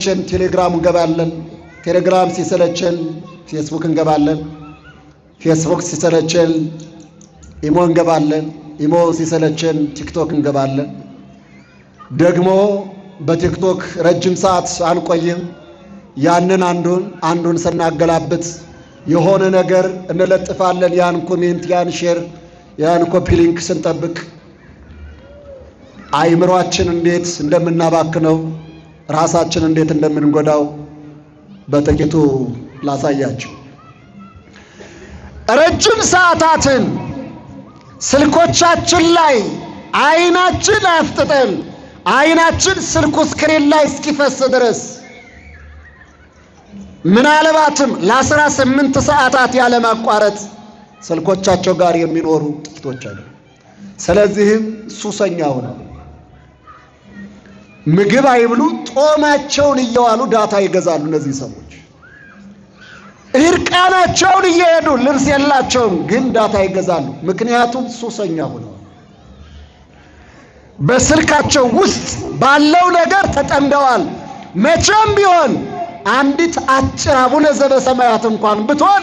ቴሌግራም እንገባለን። ቴሌግራም ሲሰለቸን ፌስቡክ እንገባለን። ፌስቡክ ሲሰለቸን ኢሞ እንገባለን። ኢሞ ሲሰለቸን ቲክቶክ እንገባለን። ደግሞ በቲክቶክ ረጅም ሰዓት አንቆይም። ያንን አንዱን ስናገላብጥ የሆነ ነገር እንለጥፋለን። ያን ኮሜንት፣ ያን ሼር፣ ያን ኮፒ ሊንክ ስንጠብቅ አይምሮአችን እንዴት እንደምናባክነው ራሳችን እንዴት እንደምንጎዳው በጥቂቱ ላሳያችሁ። ረጅም ሰዓታትን ስልኮቻችን ላይ አይናችን አፍጥጠን አይናችን ስልኩ ስክሪን ላይ እስኪፈስ ድረስ ምናልባትም ለ18 ሰዓታት ያለማቋረጥ ስልኮቻቸው ጋር የሚኖሩ ጥቂቶች አሉ። ስለዚህም ሱሰኛ ሆነው ምግብ አይብሉ፣ ጦማቸውን እየዋሉ ዳታ ይገዛሉ። እነዚህ ሰዎች እርቃናቸውን እየሄዱ ልብስ የላቸውም፣ ግን ዳታ ይገዛሉ። ምክንያቱም ሱሰኛ ሆነው በስልካቸው ውስጥ ባለው ነገር ተጠምደዋል። መቼም ቢሆን አንዲት አጭር አቡነ ዘበሰማያት እንኳን ብትሆን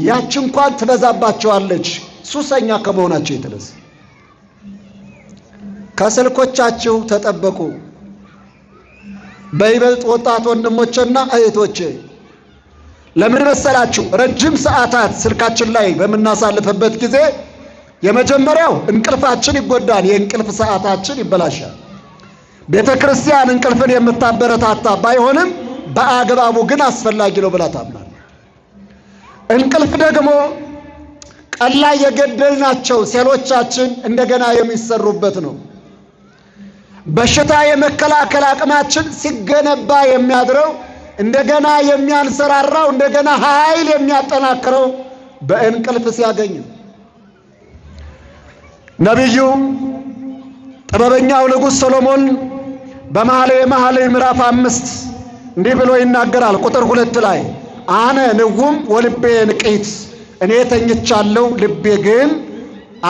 ያች እንኳን ትበዛባቸዋለች፣ ሱሰኛ ከመሆናቸው የተነሳ። ከስልኮቻችሁ ተጠበቁ። በይበልጥ ወጣት ወንድሞችና እህቶቼ፣ ለምን መሰላችሁ? ረጅም ሰዓታት ስልካችን ላይ በምናሳልፍበት ጊዜ የመጀመሪያው እንቅልፋችን ይጎዳል፣ የእንቅልፍ ሰዓታችን ይበላሻል። ቤተ ክርስቲያን እንቅልፍን የምታበረታታ ባይሆንም በአግባቡ ግን አስፈላጊ ነው ብላ ታምናለች። እንቅልፍ ደግሞ ቀን ላይ የገደልናቸው ሴሎቻችን እንደገና የሚሰሩበት ነው። በሽታ የመከላከል አቅማችን ሲገነባ የሚያድረው እንደገና የሚያንሰራራው እንደገና ኃይል የሚያጠናክረው በእንቅልፍ ሲያገኝ። ነቢዩ ጥበበኛው ንጉሥ ሰሎሞን በመኃልየ ምዕራፍ 5 እንዲህ ብሎ ይናገራል። ቁጥር 2 ላይ አነ ንውም ወልቤ ንቅይት፣ እኔ ተኝቻለሁ ልቤ ግን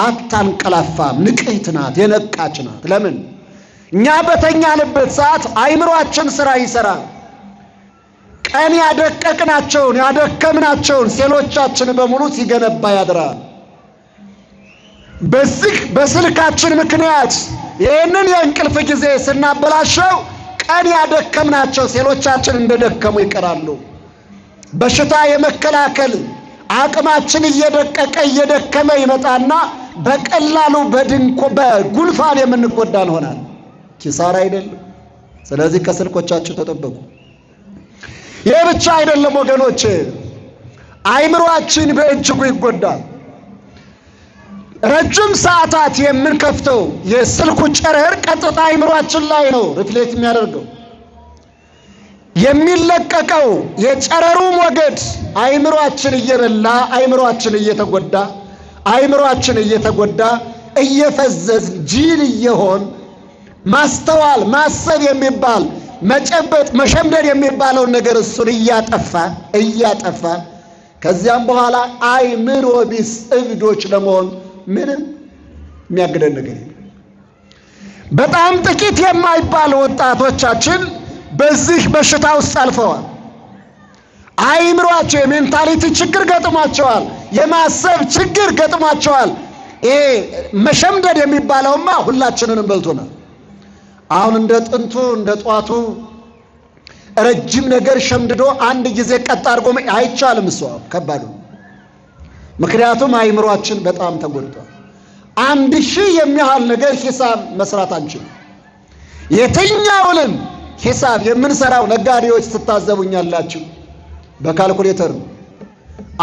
አታንቀላፋም። ንቅይት ናት፣ የነቃች ናት። ለምን? እኛ በተኛንበት ሰዓት አይምሮአችን ስራ ይሰራል። ቀን ያደቀቅናቸውን ያደከምናቸውን ሴሎቻችን በሙሉ ሲገነባ ያድራል። በስልካችን ምክንያት ይህንን የእንቅልፍ ጊዜ ስናበላሸው ቀን ያደከምናቸው ሴሎቻችን እንደደከሙ ይቀራሉ። በሽታ የመከላከል አቅማችን እየደቀቀ እየደከመ ይመጣና በቀላሉ በጉንፋን የምንጎዳ እንሆናለን። ኪሳራ አይደለም። ስለዚህ ከስልኮቻችሁ ተጠበቁ። ይህ ብቻ አይደለም ወገኖች፣ አይምሮአችን በእጅጉ ይጎዳል። ረጅም ሰዓታት የምንከፍተው የስልኩ ጨረር ቀጥታ አይምሮአችን ላይ ነው ሪፍሌክት የሚያደርገው። የሚለቀቀው የጨረሩ ሞገድ አይምሮአችን እየበላ አይምሮአችን እየተጎዳ እየፈዘዝ ጅል እየሆን ማስተዋል ማሰብ የሚባል መጨበጥ መሸምደድ የሚባለውን ነገር እሱን እያጠፋ ከዚያም በኋላ አይምሮ ቢስ እብዶች ለመሆን ምንም የሚያግደን ነገር የለም። በጣም ጥቂት የማይባሉ ወጣቶቻችን በዚህ በሽታ ውስጥ አልፈዋል። አይምሮአቸው የሜንታሊቲ ችግር ገጥሟቸዋል። የማሰብ ችግር ገጥሟቸዋል። ይሄ መሸምደድ የሚባለውማ ሁላችንንም በልቶናል። አሁን እንደ ጥንቱ እንደ ጧቱ ረጅም ነገር ሸምድዶ አንድ ጊዜ ቀጥ አድርጎ አይቻልም። እሱ ከባድ ነው። ምክንያቱም አይምሮአችን በጣም ተጎድቷል። 1000 የሚያህል ነገር ሂሳብ መስራት አንችልም። የትኛውንም ሂሳብ የምንሰራው ነጋዴዎች ትታዘቡኛላችሁ በካልኩሌተር ነው።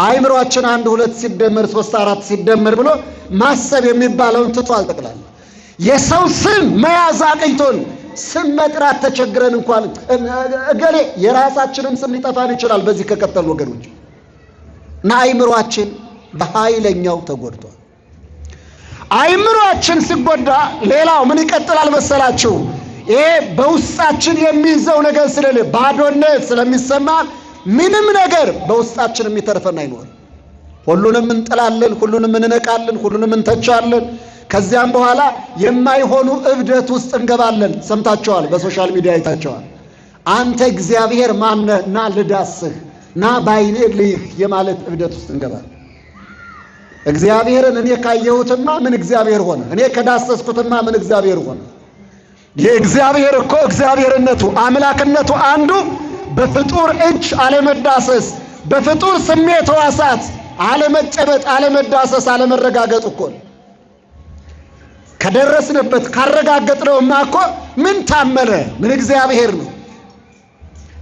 አይምሮአችን 1 2 ሲደመር 3 4 ሲደመር ብሎ ማሰብ የሚባለውን ትቷል። ጠቅላላ የሰው ስም መያዝ አቅቶን ስም መጥራት ተቸግረን እንኳን እገሌ የራሳችንን ስም ሊጠፋን ይችላል በዚህ ከቀጠል ወገኖች። እና አይምሮአችን በኃይለኛው ተጎድቷል። አይምሮአችን ሲጎዳ ሌላው ምን ይቀጥላል መሰላችሁ? ይሄ በውስጣችን የሚይዘው ነገር ስለሌለ ባዶነት ስለሚሰማ ምንም ነገር በውስጣችን የሚተርፈን አይኖርም። ሁሉንም እንጥላለን፣ ሁሉንም እንነቃለን፣ ሁሉንም እንተቻለን። ከዚያም በኋላ የማይሆኑ እብደት ውስጥ እንገባለን። ሰምታችኋል፣ በሶሻል ሚዲያ አይታችኋል። አንተ እግዚአብሔር ማነህና ልዳስህ ና ባይኔ ልይህ የማለት እብደት ውስጥ እንገባለን። እግዚአብሔርን እኔ ካየሁትማ ምን እግዚአብሔር ሆነ? እኔ ከዳሰስኩትማ ምን እግዚአብሔር ሆነ? የእግዚአብሔር እኮ እግዚአብሔርነቱ አምላክነቱ አንዱ በፍጡር እጅ አለመዳሰስ፣ በፍጡር ስሜት ሕዋሳት አለመጨበጥ፣ አለመዳሰስ፣ አለመረጋገጥ እኮ ከደረስንበት ካረጋገጥነውማ እኮ ምን ታመነ? ምን እግዚአብሔር ነው?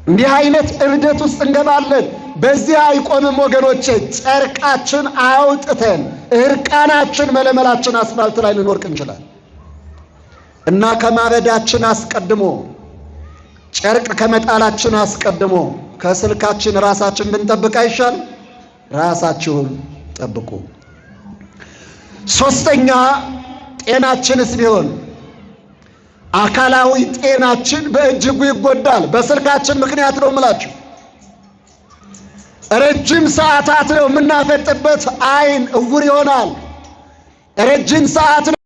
እንዲህ አይነት እብደት ውስጥ እንገባለን። በዚህ አይቆምም ወገኖቼ። ጨርቃችን አውጥተን እርቃናችን መለመላችን አስፋልት ላይ ልንወርቅ እንችላለን እና ከማበዳችን አስቀድሞ ጨርቅ ከመጣላችን አስቀድሞ ከስልካችን ራሳችን ብንጠብቅ አይሻል? ራሳችሁን ጠብቁ። ሶስተኛ ጤናችንስ ቢሆን አካላዊ ጤናችን በእጅጉ ይጎዳል። በስልካችን ምክንያት ነው የምላችሁ። ረጅም ሰዓታት ነው የምናፈጥበት፣ አይን እውር ይሆናል። ረጅም ሰዓት ነው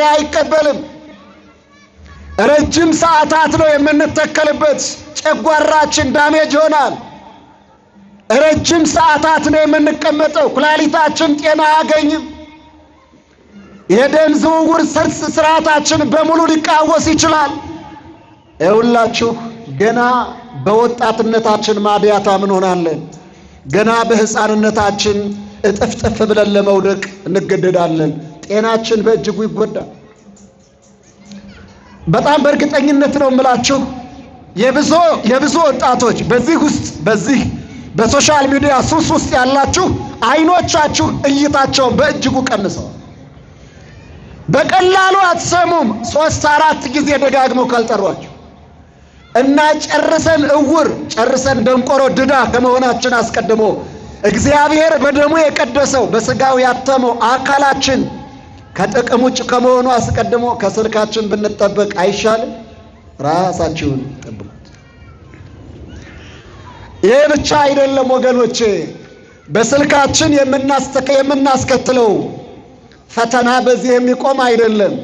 አይቀበልም። ረጅም ሰዓታት ነው የምንተከልበት፣ ጨጓራችን ዳሜጅ ይሆናል። ረጅም ሰዓታት ነው የምንቀመጠው፣ ኩላሊታችን ጤና አያገኝም። የደም ዝውውር ስርዓታችን በሙሉ ሊቃወስ ይችላል። ይኸውላችሁ ገና በወጣትነታችን ማዲያታ ምን ሆናለን? ገና በሕፃንነታችን እጥፍጥፍ ብለን ለመውደቅ እንገደዳለን። ጤናችን በእጅጉ ይጎዳል። በጣም በእርግጠኝነት ነው የምላችሁ የብዙ ወጣቶች በዚህ በሶሻል ሚዲያ ሱስ ውስጥ ያላችሁ አይኖቻችሁ እይታቸውን በእጅጉ ቀንሰዋል። በቀላሉ አትሰሙም 3-4 ጊዜ ደጋግመው ካልጠሯችሁ እና ጨርሰን ደንቆሮ ድዳ ከመሆናችን አስቀድሞ እግዚአብሔር በደሙ የቀደሰው በስጋው ያተመው አካላችን ከጥቅም ውጭ ከመሆኑ አስቀድሞ ከስልካችን ብንጠበቅ አይሻልም? ራሳችሁን ጠብቁት። ይሄ ብቻ አይደለም ወገኖቼ፣ በስልካችን የምናስከትለው ፈተና በዚህ የሚቆም አይደለም።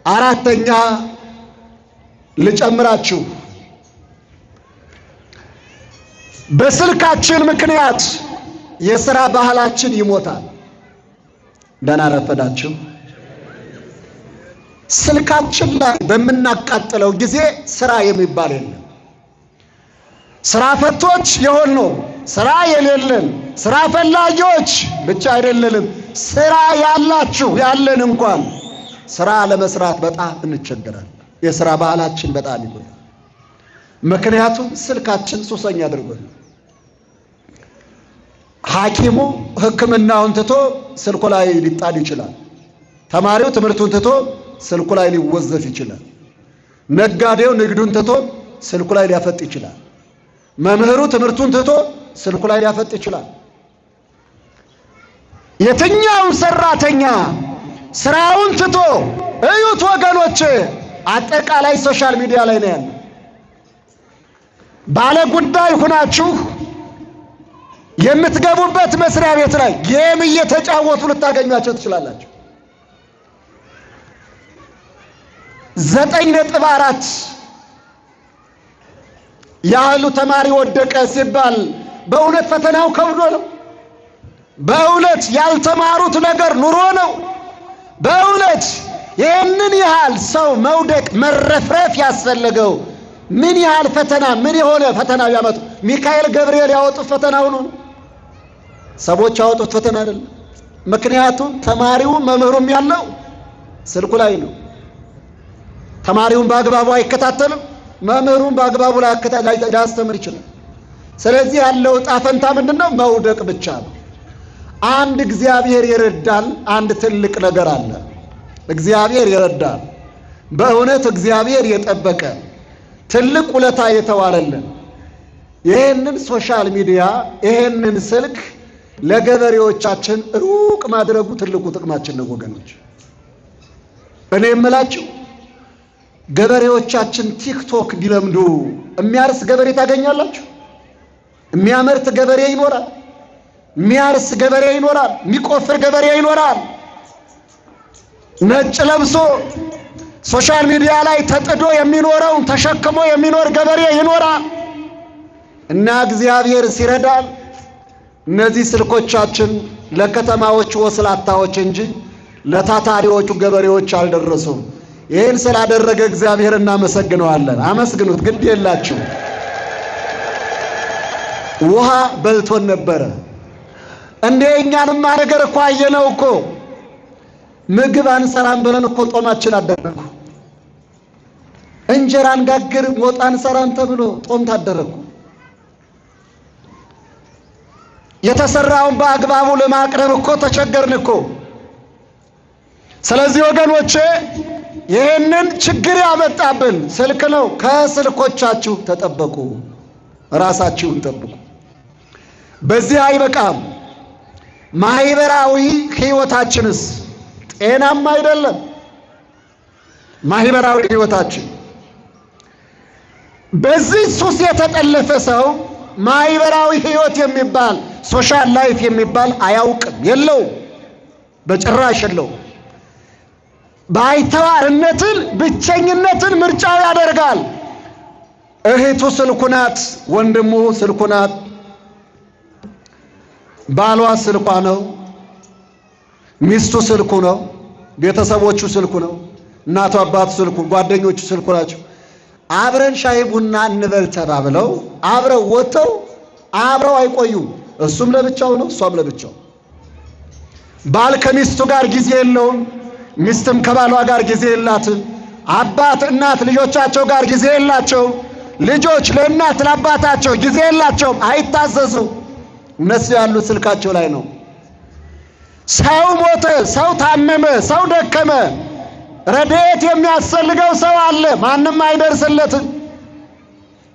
አራተኛ ልጨምራችሁ፣ በስልካችን ምክንያት የሥራ ባህላችን ይሞታል። ደህና ረፈዳችሁ። ስልካችን ላይ በምናቃጥለው ጊዜ ስራ የሚባል የለም። ስራ ፈቶች የሆነው ስራ የሌለን ስራ ፈላጊዎች ብቻ አይደለንም፣ ስራ ያለን እንኳን ስራ ለመስራት በጣም እንቸገራለን። የሥራ ባህላችን በጣም ይጎዳል። ምክንያቱም ስልካችን ሱሰኛ አድርጎን። ሐኪሙ ሕክምናውን ትቶ ስልኩ ላይ ሊጣድ ይችላል። ተማሪው ትምህርቱን ትቶ ስልኩ ላይ ሊወዘፍ ይችላል። ነጋዴው ንግዱን ትቶ ስልኩ ላይ ሊያፈጥ ይችላል። መምህሩ ትምህርቱን ትቶ ስልኩ ላይ ሊያፈጥ ይችላል። የትኛውም ሰራተኛ ስራውን ትቶ እዩት ወገኖቼ፣ አጠቃላይ ሶሻል ሚዲያ ላይ ነው ያለው። ባለ ጉዳይ ሆናችሁ የምትገቡበት መስሪያ ቤት ላይ ጌም እየተጫወቱ ልታገኟቸው ትችላላችሁ። 9.4 ያህሉ ተማሪ ወደቀ ሲባል በእውነት ፈተናው ከብዶ ነው? በእውነት ያልተማሩት ነገር ኑሮ ነው? በእውነት ይህንን ያህል ሰው መውደቅ መረፍረፍ ያስፈልገው ምን ያህል ፈተና ምን የሆነ ፈተና ያመጡ? ሚካኤል ገብርኤል ያወጡት ፈተናው ነው፣ ሰዎች ያወጡት ፈተና አይደለም። ምክንያቱም ተማሪውም መምህሩም ያለው ስልኩ ላይ ነው። ተማሪውን በአግባቡ አይከታተልም፣ መምህሩን በአግባቡ ላያስተምር ይችላል። ስለዚህ ያለው ዕጣ ፈንታ ምንድነው? መውደቅ ብቻ ነው። አንድ እግዚአብሔር ይረዳል። አንድ ትልቅ ነገር አለ። እግዚአብሔር ይረዳል። በእውነት እግዚአብሔር የጠበቀ ትልቅ ውለታ የተዋለልን ይህንን ሶሻል ሚዲያ ይህንን ስልክ ለገበሬዎቻችን ሩቅ ማድረጉ ትልቁ ጥቅማችን ነው ወገኖች። እኔ የምላችሁ ገበሬዎቻችን ቲክቶክ ቢለምዱ የሚያርስ ገበሬ ታገኛላችሁ። የሚያመርት ገበሬ ይኖራል፣ የሚያርስ ገበሬ ይኖራል፣ የሚቆፍር ገበሬ ይኖራል። ነጭ ለብሶ ሶሻል ሚዲያ ላይ ተጥዶ የሚኖረው ተሸክሞ የሚኖር ገበሬ ይኖራል። እና እግዚአብሔር ሲረዳል እነዚህ ስልኮቻችን ለከተማዎቹ ወስላታዎች እንጂ ለታታሪዎቹ ገበሬዎች አልደረሱም። ይህን ስላደረገ እግዚአብሔር እናመሰግነዋለን። አመስግኑት፣ ግድ የላችሁ። ውሃ በልቶን ነበረ። እንዴ እኛንማ ነገር እኮ አየነው እኮ። ምግብ አንሰራም ብለን እኮ ጦማችን አደረኩ። እንጀራ አንጋግር ወጥ አንሰራም ተብሎ ጦም ታደረኩ። የተሰራውን በአግባቡ ለማቅረብ እኮ ተቸገርን እኮ። ስለዚህ ወገኖቼ ይህንን ችግር ያመጣብን ስልክ ነው። ከስልኮቻችሁ ተጠበቁ፣ ራሳችሁን ጠብቁ። በዚህ አይበቃም። ማህበራዊ ህይወታችንስ ጤናማ አይደለም። ማህበራዊ ህይወታችን በዚህ ሱስ የተጠለፈ ሰው ማህበራዊ ህይወት የሚባል ሶሻል ላይፍ የሚባል አያውቅም፣ የለውም፣ በጭራሽ የለውም። ባይተዋርነትን ብቸኝነትን ምርጫው ያደርጋል። እህቱ ስልኩ ናት፣ ወንድሙ ስልኩ ናት፣ ባሏ ስልኳ ነው፣ ሚስቱ ስልኩ ነው፣ ቤተሰቦቹ ስልኩ ነው፣ እናቱ አባቱ ስልኩ፣ ጓደኞቹ ስልኩ ናቸው። አብረን ሻይ ቡና እንበል ተባብለው አብረው ወጥተው አብረው አይቆዩም። እሱም ለብቻው ነው፣ እሷም ለብቻው። ባል ከሚስቱ ጋር ጊዜ የለውም፣ ሚስትም ከባሏ ጋር ጊዜ የላትም። አባት እናት ልጆቻቸው ጋር ጊዜ የላቸው፣ ልጆች ለእናት ለአባታቸው ጊዜ የላቸውም፣ አይታዘዙም። እነሱ ያሉት ስልካቸው ላይ ነው። ሰው ሞተ፣ ሰው ታመመ፣ ሰው ደከመ፣ ረድኤት የሚያስፈልገው ሰው አለ፣ ማንም አይደርስለትም።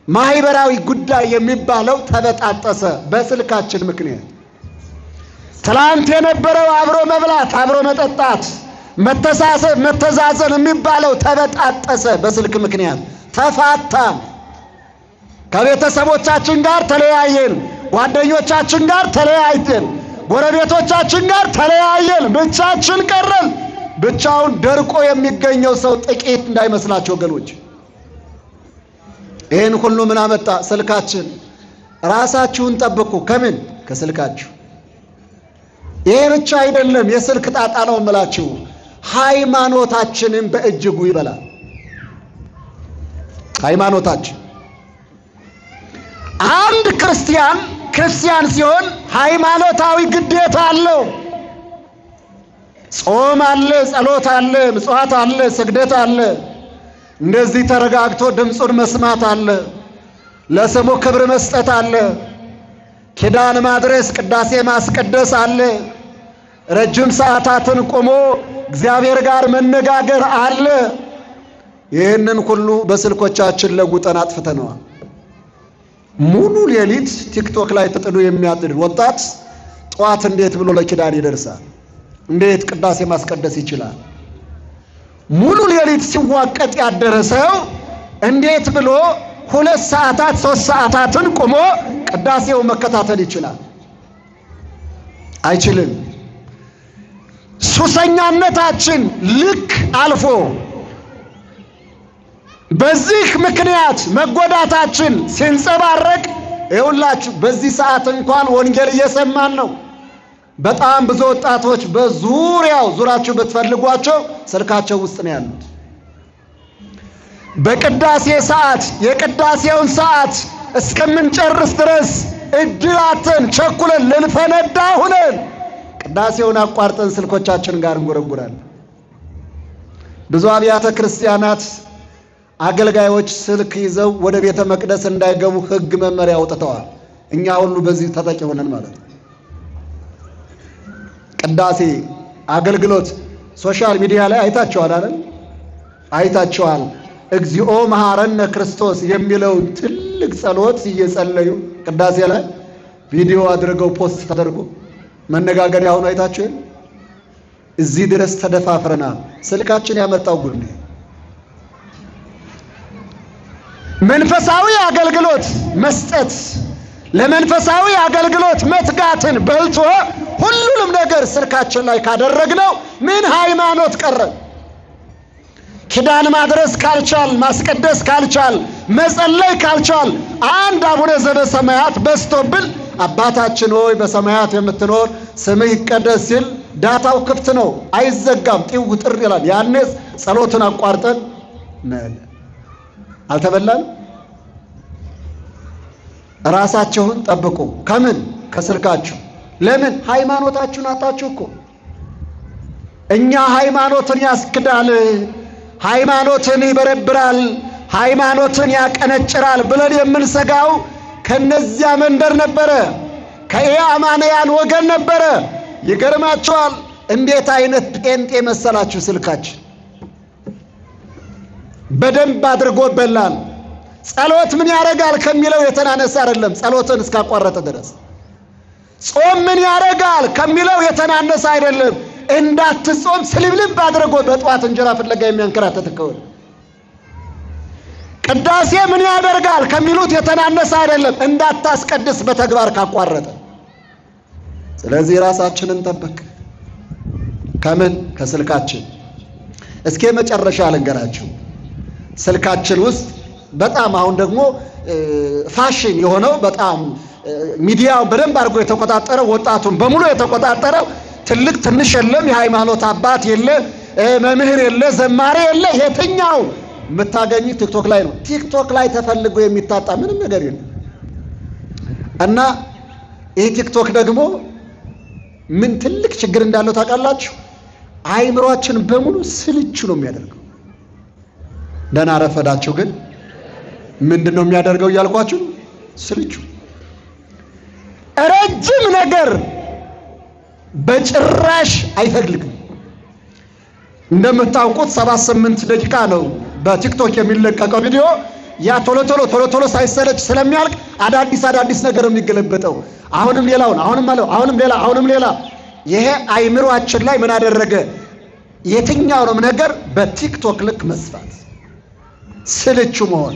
ማህበራዊ ጉዳይ የሚባለው ተበጣጠሰ በስልካችን ምክንያት። ትላንት የነበረው አብሮ መብላት፣ አብሮ መጠጣት፣ መተሳሰብ፣ መተዛዘን የሚባለው ተበጣጠሰ በስልክ ምክንያት። ተፋታን፣ ከቤተሰቦቻችን ጋር ተለያየን፣ ጓደኞቻችን ጋር ተለያይተን፣ ጎረቤቶቻችን ጋር ተለያየን፣ ብቻችን ቀረን። ብቻውን ደርቆ የሚገኘው ሰው ጥቂት እንዳይመስላችሁ ወገኖች። ይህን ሁሉ ምን አመጣ? ስልካችን። ራሳችሁን ጠብቁ። ከምን? ከስልካችሁ። ይሄ ብቻ አይደለም፣ የስልክ ጣጣ ነው የምላችሁ። ሃይማኖታችንን በእጅጉ ይበላል። ሃይማኖታችን አንድ ክርስቲያን ሲሆን ሃይማኖታዊ ግዴታ አለው። ጾም አለ፣ ጸሎት አለ፣ ምጽዋት አለ፣ ስግደት አለ። እንደዚህ ተረጋግቶ ድምፁን መስማት አለ። ለስሙ ክብር መስጠት አለ። ኪዳን ማድረስ፣ ቅዳሴ ማስቀደስ አለ። ረጅም ሰዓታትን ቆሞ እግዚአብሔር ጋር መነጋገር አለ። ይህንን ሁሉ በስልኮቻችን ለጉጠን አጥፍተነዋል። ሙሉ ሌሊት ቲክቶክ ላይ ተጥዶ የሚያድር ወጣት ጠዋት እንዴት ብሎ ለኪዳን ይደርሳል? እንዴት ቅዳሴ ማስቀደስ ይችላል? ሙሉ ሌሊት ሲዋቀጥ ያደረ ሰው እንዴት ብሎ 2 ሰዓታት 3 ሰዓታትን ቆሞ ቅዳሴው መከታተል ይችላል? አይችልም። ሱሰኛነታችን ልክ አልፎ በዚህ ምክንያት መጎዳታችን ሲንጸባረቅ ይኸውላችሁ፣ በዚህ ሰዓት እንኳን ወንጌል እየሰማን ነው። በጣም ብዙ ወጣቶች ዙራችሁ ብትፈልጓቸው ስልካቸው ውስጥ ነው ያሉት። በቅዳሴ ሰዓት የቅዳሴውን ሰዓት እስከምንጨርስ ድረስ እድላትን ቸኩለን ልንፈነዳ ሁነን ቅዳሴውን አቋርጠን ስልኮቻችን ጋር እንጎረጉራለን። ብዙ አብያተ ክርስቲያናት አገልጋዮች ስልክ ይዘው ወደ ቤተ መቅደስ እንዳይገቡ ሕግ መመሪያ አውጥተዋል። እኛ ሁሉ በዚህ ተጠቂ ሆነን ማለት ነው። ቅዳሴ አገልግሎት ሶሻል ሚዲያ ላይ አይታችኋል አይደል? አይታችኋል። እግዚኦ መሐረነ ክርስቶስ የሚለውን ትልቅ ጸሎት እየጸለዩ ቅዳሴ ላይ ቪዲዮ አድርገው ፖስት ተደርጎ መነጋገሪያ ሆኖ አይታችሁ። እዚህ ድረስ ተደፋፍረናል። ስልካችን ያመጣው ጉድ ነው። መንፈሳዊ አገልግሎት መስጠት፣ ለመንፈሳዊ አገልግሎት መትጋትን በልቶ ሁሉንም ነገር ስልካችን ላይ ካደረግነው ምን ሃይማኖት ቀረ? ኪዳን ማድረስ ካልቻል፣ ማስቀደስ ካልቻል፣ መጸለይ ካልቻል፣ አንድ አቡነ ዘበሰማያት በስቶብል አባታችን ሆይ በሰማያት የምትኖር ስምህ ይቀደስ ሲል ዳታው ክፍት ነው፣ አይዘጋም፣ ጢው ጥር ይላል። ያኔስ ጸሎትን አቋርጠን ነን። አልተበላን። ራሳችሁን ጠብቁ። ከምን? ከስልካችሁ። ለምን? ሃይማኖታችሁን አጣችሁ እኮ። እኛ ሃይማኖትን ያስክዳል፣ ሃይማኖትን ይበረብራል፣ ሃይማኖትን ያቀነጭራል ብለን የምንሰጋው ከነዚያ መንደር ነበረ፣ ከኢአማንያን ወገን ነበረ። ይገርማችኋል። እንዴት አይነት ጴንጤ መሰላችሁ ስልካችን! በደንብ አድርጎ በላል። ጸሎት ምን ያረጋል ከሚለው የተናነሰ አይደለም፣ ጸሎትን እስካቋረጠ ድረስ። ጾም ምን ያረጋል ከሚለው የተናነሰ አይደለም፣ እንዳትጾም ስልብልብ አድርጎ በጧት እንጀራ ፍለጋ የሚያንከራተት ከሆነ። ቅዳሴ ምን ያደርጋል ከሚሉት የተናነሰ አይደለም፣ እንዳታስቀድስ በተግባር ካቋረጠ። ስለዚህ ራሳችንን ጠብቅ። ከምን? ከስልካችን። እስኪ መጨረሻ ልንገራችሁ። ስልካችን ውስጥ በጣም አሁን ደግሞ ፋሽን የሆነው በጣም ሚዲያው በደንብ አድርጎ የተቆጣጠረው ወጣቱን በሙሉ የተቆጣጠረው ትልቅ ትንሽ የለም፣ የሃይማኖት አባት የለ፣ መምህር የለ፣ ዘማሪ የለ፣ የትኛው የምታገኙ ቲክቶክ ላይ ነው። ቲክቶክ ላይ ተፈልጎ የሚታጣ ምንም ነገር የለም። እና ይህ ቲክቶክ ደግሞ ምን ትልቅ ችግር እንዳለው ታውቃላችሁ? አይምሮአችን በሙሉ ስልቹ ነው የሚያደርገው። ደህና ረፈዳችሁ። ግን ምንድን ነው የሚያደርገው እያልኳችሁ? ስልቹ። ረጅም ነገር በጭራሽ አይፈልግም። እንደምታውቁት 78 ደቂቃ ነው በቲክቶክ የሚለቀቀው ቪዲዮ። ያ ቶሎ ቶሎ ሳይሰለች ስለሚያልቅ አዳዲስ ነገር የሚገለበጠው አሁንም ሌላውን አሁንም ሌላ። ይሄ አይምሮአችን ላይ ምን አደረገ? የትኛውንም ነገር በቲክቶክ ልክ መስፋት፣ ስልቹ መሆን።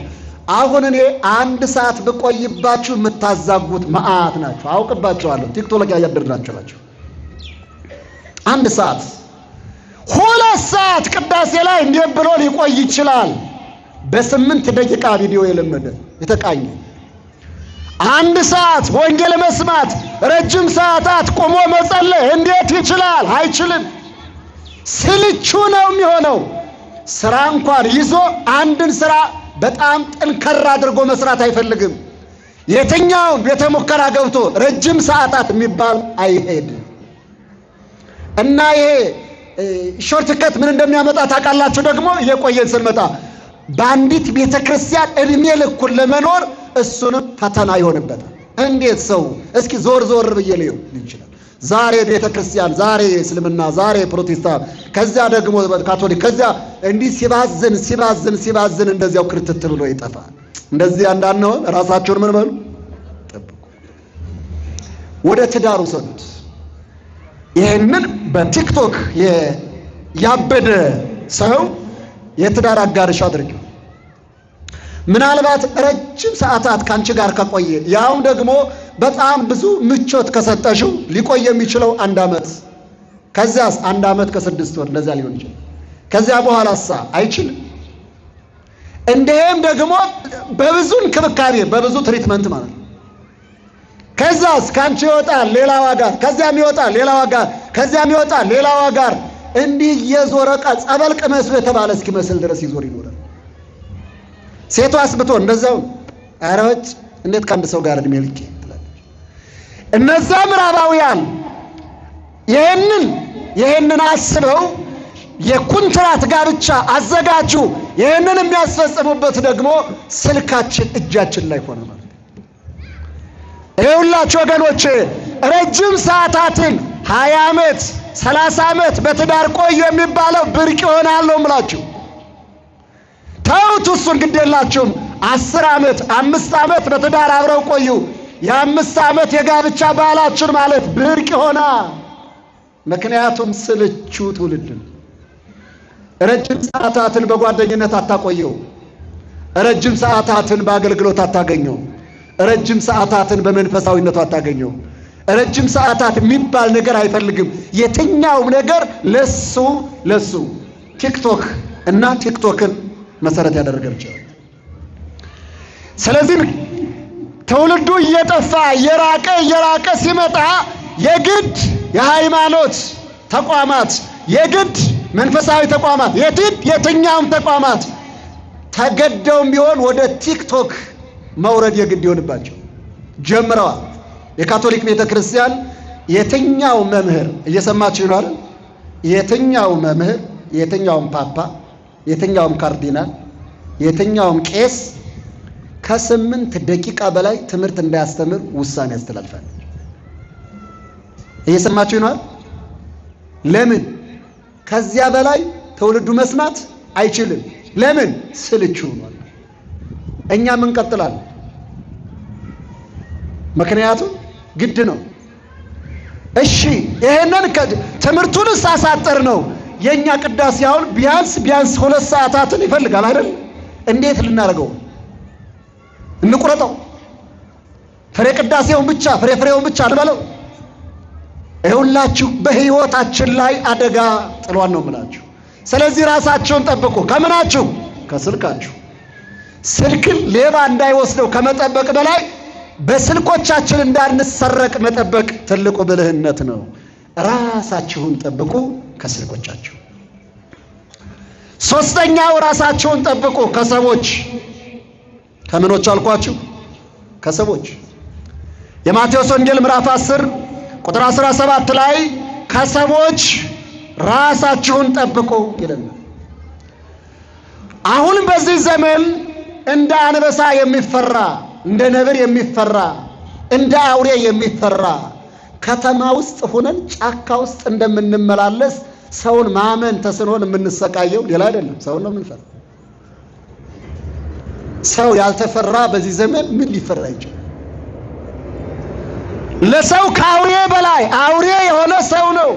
አሁን እኔ 1 ሰዓት ብቆይባችሁ የምታዛጉት መዓት ናቸው፣ አውቅባቸዋለሁ። ቲክቶክ ላይ ያደርናቸው ናቸው። 1 ሰዓት 2 ሰዓት ቅዳሴ ላይ እንዴት ብሎ ሊቆይ ይችላል? በ8 ደቂቃ ቪዲዮ የለመደ የተቃኘ 1 ሰዓት ወንጌል መስማት፣ ረጅም ሰዓታት ቆሞ መጸለይ እንዴት ይችላል? አይችልም። ስልቹ ነው የሚሆነው። ስራ እንኳን ይዞ አንድን ስራ በጣም ጠንከር አድርጎ መስራት አይፈልግም። የትኛው ቤተ ሙከራ ገብቶ ረጅም ሰዓታት የሚባል አይሄድም። እና ይሄ ሾርትከት ምን እንደሚያመጣ ታውቃላችሁ? ደግሞ እየቆየን ስንመጣ በአንዲት ቤተ ክርስቲያን እድሜ ልኩን ለመኖር እሱንም ፈተና ይሆንበታል። እንዴት ሰው እስኪ ዞር ብዬ ልየው ይችላል? ዛሬ ቤተ ክርስቲያን፣ ዛሬ እስልምና፣ ዛሬ ፕሮቴስታንት፣ ከዚያ ደግሞ ካቶሊክ፣ ከዚያ እንዲህ ሲባዝን እንደዚያው ክርትት ብሎ ይጠፋል። እንደዚህ እንዳንሆን ራሳችሁን ምን በሉ ጠብቁ። ወደ ትዳሩ ሰዱት። ይህንን በቲክቶክ ያበደ ሰው የትዳር አጋርሽ አድርጊው። ምናልባት ረጅም ሰዓታት ካንቺ ጋር ከቆየ ያውም ደግሞ በጣም ብዙ ምቾት ከሰጠሽው ሊቆይ የሚችለው 1 ዓመት፣ ከዚያስ 1 ዓመት ከ6 ወር እንደዛ ሊሆን ይችላል። ከዚያ በኋላሳ አይችልም። እንደም ደግሞ በብዙ እንክብካቤ በብዙ ትሪትመንት ማለት ነው። ከዛስ ካንቺ ይወጣል ሌላዋ ጋር፣ ከዚያም ይወጣል ሌላዋ ጋር፣ ከዚያም ይወጣል ሌላዋ ጋር። እንዲህ የዞረ ጸበል ቅመሱ የተባለ እስኪመስል ድረስ ይዞር ይኖራል። ሴቷስ ብትሆን እንደዛው አረች እንዴት ከአንድ ሰው ጋር እድሜ ልኬ ትላለች። እነዛ ምዕራባውያን ይህንን አስበው የኩንትራት ጋብቻ አዘጋጁ። ይህንን የሚያስፈጽሙበት ደግሞ ስልካችን እጃችን ላይ ሆነ ማለት ነው። ይኸውላችሁ ወገኖቼ ረጅም ሰዓታትን 20 ዓመት 30 ዓመት በትዳር ቆዩ የሚባለው ብርቅ ይሆናል ነው የምላችሁ። ተውት፣ እሱን ግድ የላችሁም። 10 ዓመት 5 ዓመት በትዳር አብረው ቆዩ። የ5 ዓመት የጋብቻ ባህላችን ማለት ብርቅ ይሆናል። ምክንያቱም ስልቹ ትውልድ ረጅም ሰዓታትን በጓደኝነት አታቆየው። ረጅም ሰዓታትን በአገልግሎት አታገኘው። ረጅም ሰዓታትን በመንፈሳዊነቱ አታገኘው። ረጅም ሰዓታት የሚባል ነገር አይፈልግም። የትኛውም ነገር ለሱ ቲክቶክ እና ቲክቶክን መሰረት ያደረገ ብቻ። ስለዚህ ትውልዱ እየጠፋ እየራቀ ሲመጣ የግድ የሃይማኖት ተቋማት የግድ መንፈሳዊ ተቋማት የትኛውም ተቋማት ተገደውም ቢሆን ወደ ቲክቶክ መውረድ የግድ ይሆንባቸው ጀምረዋል። የካቶሊክ ቤተክርስቲያን የትኛው መምህር እየሰማችሁ ይኖር የትኛው መምህር የትኛውም ፓፓ የትኛውም ካርዲናል የትኛውም ቄስ ከ8 ደቂቃ በላይ ትምህርት እንዳያስተምር ውሳኔ ያስተላልፋል። እየሰማችሁ ይኖር። ለምን? ከዚያ በላይ ትውልዱ መስማት አይችልም። ለምን? ስልቹ ነው። እኛም እንቀጥላለን። ምክንያቱም ግድ ነው። እሺ ይሄንን ትምህርቱን ሳሳጠር ነው። የኛ ቅዳሴ አሁን ቢያንስ 2 ሰዓታትን ይፈልጋል አይደል? እንዴት ልናደርገው? እንቁረጠው? ፍሬ ቅዳሴውን ብቻ ፍሬውን ብቻ አልበለው? ይኸውላችሁ በህይወታችን ላይ አደጋ ጥሏን ነው የምላችሁ። ስለዚህ ራሳችሁን ጠብቁ። ከምናችሁ? ከስልካችሁ። ስልክን ሌባ እንዳይወስደው ከመጠበቅ በላይ በስልኮቻችን እንዳንሰረቅ መጠበቅ ትልቁ ብልህነት ነው። ራሳችሁን ጠብቁ ከስልኮቻችሁ። ሶስተኛው ራሳችሁን ጠብቁ ከሰዎች። ከምኖች አልኳችሁ? ከሰዎች። የማቴዎስ ወንጌል ምዕራፍ 10 ቁጥር 17 ላይ ከሰዎች ራሳችሁን ጠብቁ ይለናል። አሁን በዚህ ዘመን እንደ አንበሳ የሚፈራ እንደ ነብር የሚፈራ እንደ አውሬ የሚፈራ ከተማ ውስጥ ሆነን ጫካ ውስጥ እንደምንመላለስ ሰውን ማመን ተስኖን የምንሰቃየው ሌላ አይደለም፣ ሰውን ነው የምንፈራ። ሰው ያልተፈራ በዚህ ዘመን ምን ሊፈራ ይችላል? ለሰው ከአውሬ በላይ አውሬ የሆነ ሰው ነው።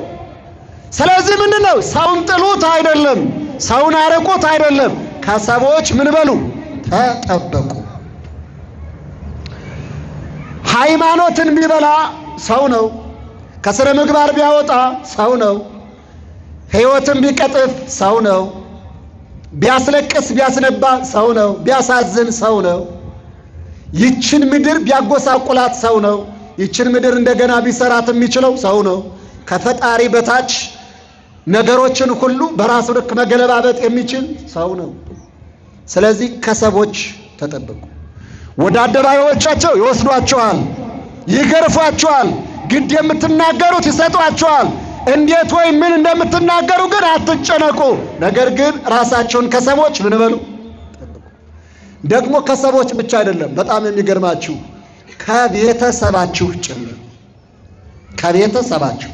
ስለዚህ ምንድነው? ሰውን ጥሉት አይደለም፣ ሰውን አርቁት አይደለም፣ ከሰዎች ምን በሉ? ተጠበቁ። ሃይማኖትን ቢበላ ሰው ነው። ከስነ ምግባር ቢያወጣ ሰው ነው። ሕይወትን ቢቀጥፍ ሰው ነው። ቢያስለቅስ ቢያስነባ ሰው ነው። ቢያሳዝን ሰው ነው። ይችን ምድር ቢያጎሳቁላት ሰው ነው። ይችን ምድር እንደገና ቢሰራት የሚችለው ሰው ነው። ከፈጣሪ በታች ነገሮችን ሁሉ በራሱ ልክ መገለባበጥ የሚችል ሰው ነው። ስለዚህ ከሰዎች ተጠበቁ። ወደ አደባባዮቻቸው ይወስዷቸዋል፣ ይገርፏቸዋል፣ ግድ የምትናገሩት ይሰጧቸዋል። እንዴት ወይ ምን እንደምትናገሩ ግን አትጨነቁ። ነገር ግን ራሳቸውን ከሰዎች ምን በሉ? ጠብቁ። ደግሞ ከሰዎች ብቻ አይደለም፣ በጣም የሚገርማችሁ ከቤተሰባችሁ ጭምር። ከቤተሰባችሁ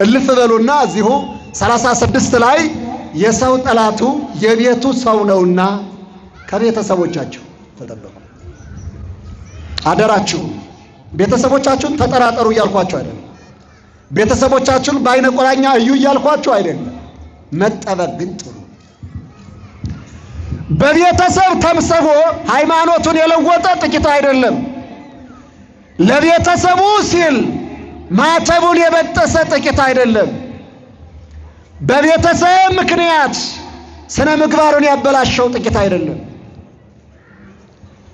እልፍ በሉና እዚሁ 36 ላይ የሰው ጠላቱ የቤቱ ሰው ነውና ከቤተሰቦቻችሁ ተጠበቁ። አደራችሁ ቤተሰቦቻችሁን ተጠራጠሩ እያልኳችሁ አይደለም። ቤተሰቦቻችሁን በአይነ ቁራኛ እዩ እያልኳችሁ አይደለም። መጠበቅ ግን ጥሩ። በቤተሰብ ተምሰቦ ሃይማኖቱን የለወጠ ጥቂት አይደለም። ለቤተሰቡ ሲል ማተቡን የበጠሰ ጥቂት አይደለም። በቤተሰብ ምክንያት ስነ ምግባሩን ያበላሸው ጥቂት አይደለም።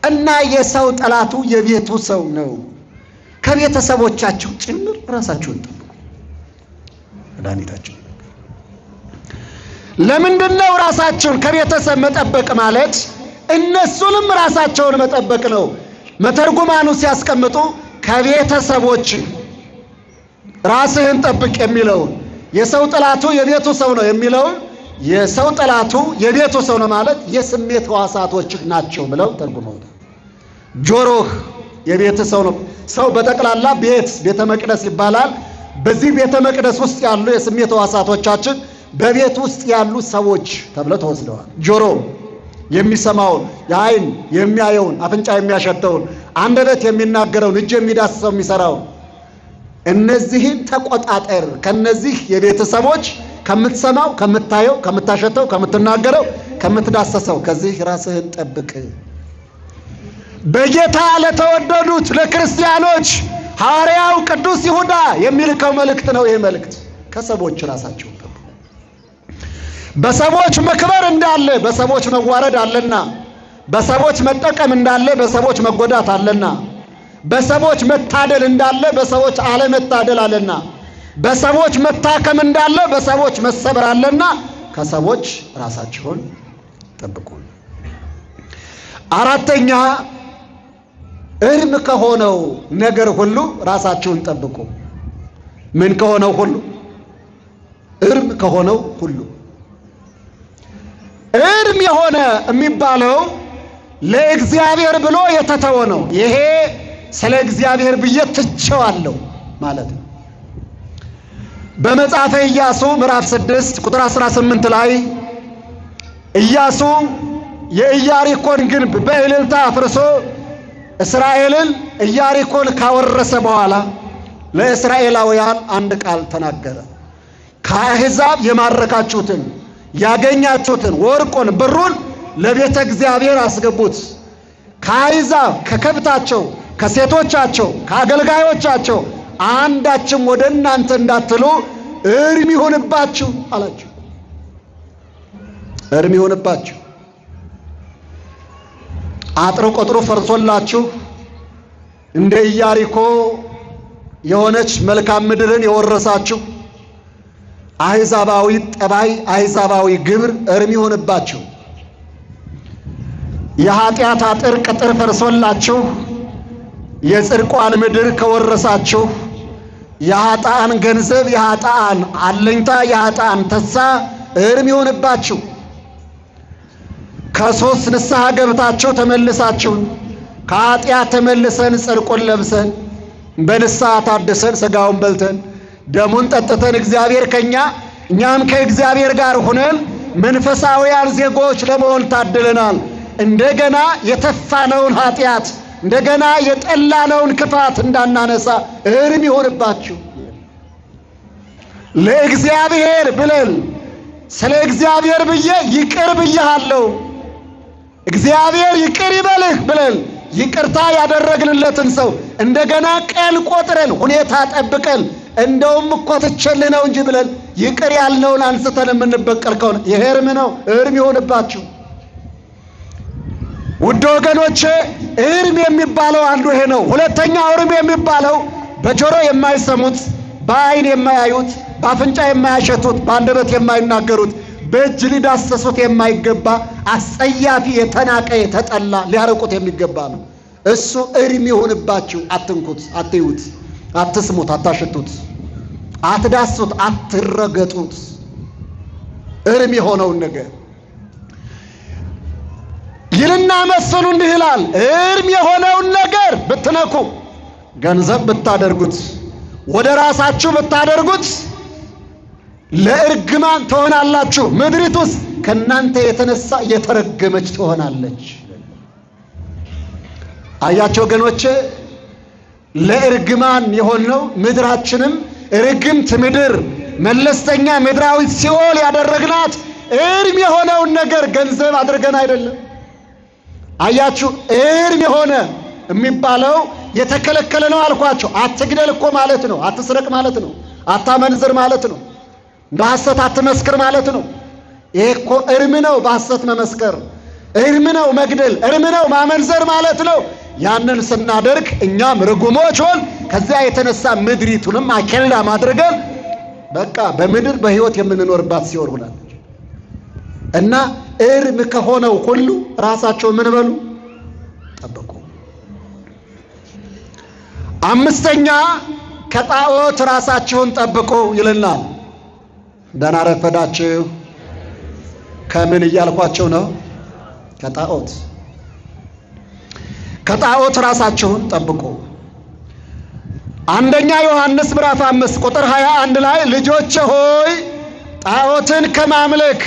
እና የሰው ጠላቱ የቤቱ ሰው ነው። ከቤተሰቦቻችሁ ጭምር ራሳችሁን ጠብቁ። መድኃኒታችን ለምንድነው ራሳችሁን ከቤተሰብ መጠበቅ ማለት? እነሱንም ራሳቸውን መጠበቅ ነው። መተርጉማኑ ሲያስቀምጡ ከቤተሰቦች ራስህን ጠብቅ የሚለውን የሰው ጠላቱ የቤቱ ሰው ነው የሚለውን የሰው ጠላቱ የቤቱ ሰው ነው ማለት የስሜት ሕዋሳቶችህ ናቸው ብለው ተርጉመውታል። ጆሮህ የቤት ሰው ነው። ሰው በጠቅላላ ቤተ መቅደስ ይባላል። በዚህ ቤተ መቅደስ ውስጥ ያሉ የስሜት ሕዋሳቶቻችን በቤት ውስጥ ያሉ ሰዎች ተብለው ተወስደዋል። ጆሮ የሚሰማውን፣ የዓይን የሚያየውን፣ አፍንጫ የሚያሸተውን፣ አንደበት የሚናገረውን፣ እጅ የሚዳስሰው የሚሰራውን፣ እነዚህን ተቆጣጠር። ከነዚህ የቤተሰቦች ከምትሰማው፣ ከምታየው፣ ከምታሸተው፣ ከምትናገረው፣ ከምትዳሰሰው ከዚህ ራስህን ጠብቅ። በጌታ ለተወደዱት ለክርስቲያኖች ሐዋርያው ቅዱስ ይሁዳ የሚልከው መልእክት ነው። ይሄ መልእክት ከሰዎች ራሳቸው ጠብቁ። በሰዎች መክበር እንዳለ በሰዎች መዋረድ አለና፣ በሰዎች መጠቀም እንዳለ በሰዎች መጎዳት አለና፣ በሰዎች መታደል እንዳለ በሰዎች አለመታደል አለና፣ በሰዎች መታከም እንዳለ በሰዎች መሰበር አለና ከሰዎች ራሳችሁን ጠብቁ። አራተኛ እርም ከሆነው ነገር ሁሉ ራሳችሁን ጠብቁ። ምን ከሆነው ሁሉ? እርም ከሆነው ሁሉ። እርም የሆነ የሚባለው ለእግዚአብሔር ብሎ የተተወ ነው። ይሄ ስለ እግዚአብሔር ብዬ ትቼዋለሁ ማለት ነው። በመጽሐፈ ኢያሱ ምዕራፍ 6 ቁጥር 18 ላይ ኢያሱ የኢያሪኮን ግንብ በእልልታ አፍርሶ እስራኤልን ኢያሪኮን ካወረሰ በኋላ ለእስራኤላውያን አንድ ቃል ተናገረ። ከአሕዛብ የማረካችሁትን ያገኛችሁትን ወርቁን ብሩን ለቤተ እግዚአብሔር አስገቡት። ከአሕዛብ ከከብታቸው፣ ከሴቶቻቸው፣ ከአገልጋዮቻቸው አንዳችም ወደ እናንተ እንዳትሉ እርም ይሁንባችሁ አላቸው። እርም ይሁንባችሁ። አጥሩ ቆጥሮ ፈርሶላችሁ እንደ ኢያሪኮ የሆነች መልካም ምድርን የወረሳችሁ አሕዛባዊ ጠባይ፣ አሕዛባዊ ግብር እርም ይሁንባችሁ። የኃጢአት አጥር ቅጥር ፈርሶላችሁ የጽድቋን ምድር ከወረሳችሁ የኃጥአን ገንዘብ፣ የኃጥአን አለኝታ፣ የኃጥአን ተስፋ እርም ይሁንባችሁ። ከሶስት ንስሐ ገብታችሁ ተመልሳችሁ ከኃጢአት ተመልሰን ጽድቁን ለብሰን በንስሐ ታድሰን ሥጋውን በልተን ደሙን ጠጥተን እግዚአብሔር ከኛ እኛም ከእግዚአብሔር ጋር ሆነን መንፈሳውያን ዜጎች ለመሆን ታድለናል። እንደገና የተፋነውን ኃጢአት እንደገና የጠላነውን ክፋት እንዳናነሳ እርም ይሁንባችሁ። ለእግዚአብሔር ብለን ስለ እግዚአብሔር ብዬ ይቅር ብዬሃለሁ እግዚአብሔር ይቅር ይበልህ ብለን ይቅርታ ያደረግንለትን ሰው እንደገና ቀን ቆጥረን ሁኔታ ጠብቀን እንደውም እኮ ትችልህ ነው እንጂ ብለን ይቅር ያልነውን አንስተን የምንበቀል ከሆነ ይሄ እርም ነው። እርም ይሁንባችሁ። ውድ ወገኖቼ እርም የሚባለው አንዱ ይሄ ነው። ሁለተኛው እርም የሚባለው በጆሮ የማይሰሙት፣ በዓይን የማያዩት፣ በአፍንጫ የማያሸቱት፣ በአንደበት የማይናገሩት፣ በእጅ ሊዳሰሱት የማይገባ አስጸያፊ፣ የተናቀ፣ የተጠላ ሊያርቁት የሚገባ ነው። እሱ እርም ይሁንባችሁ። አትንኩት፣ አትዩት፣ አትስሙት፣ አታሸቱት፣ አትዳሱት፣ አትረገጡት። እርም የሆነውን ነገር ይልና መስሉ እንዲህ ይላል። እርም የሆነውን ነገር ብትነኩ፣ ገንዘብ ብታደርጉት፣ ወደ ራሳችሁ ብታደርጉት ለእርግማን ትሆናላችሁ። ምድሪቱስ ከእናንተ የተነሳ የተረገመች ትሆናለች። አያቸው ወገኖቼ፣ ለእርግማን የሆነው ምድራችንም ርግምት ምድር፣ መለስተኛ ምድራዊት ሲኦል ያደረግናት እርም የሆነውን ነገር ገንዘብ አድርገን አይደለም። አያችሁ፣ እርም የሆነ የሚባለው የተከለከለ ነው አልኳቸው። አትግደል እኮ ማለት ነው። አትስረቅ ማለት ነው። አታመንዝር ማለት ነው። በሐሰት አትመስክር ማለት ነው። ይሄ እኮ እርም ነው። በሐሰት መመስከር እርም ነው። መግደል እርም ነው። ማመንዘር ማለት ነው። ያንን ስናደርግ እኛም ርጉሞች ሆን ከዚያ የተነሳ ምድሪቱንም አኬላ ማድረገን በቃ በምድር በሕይወት የምንኖርባት ሲሆን ሆናለች። እና እርም ከሆነው ሁሉ ራሳቸው ምን በሉ ጠብቁ። አምስተኛ ከጣዖት ራሳችሁን ጠብቁ ይልናል። ደህና ረፈዳችሁ። ከምን እያልኳቸው ነው? ከጣዖት ራሳችሁን ጠብቁ። አንደኛ ዮሐንስ ምዕራፍ 5 ቁጥር 21 ላይ ልጆቼ ሆይ ጣዖትን ከማምለክ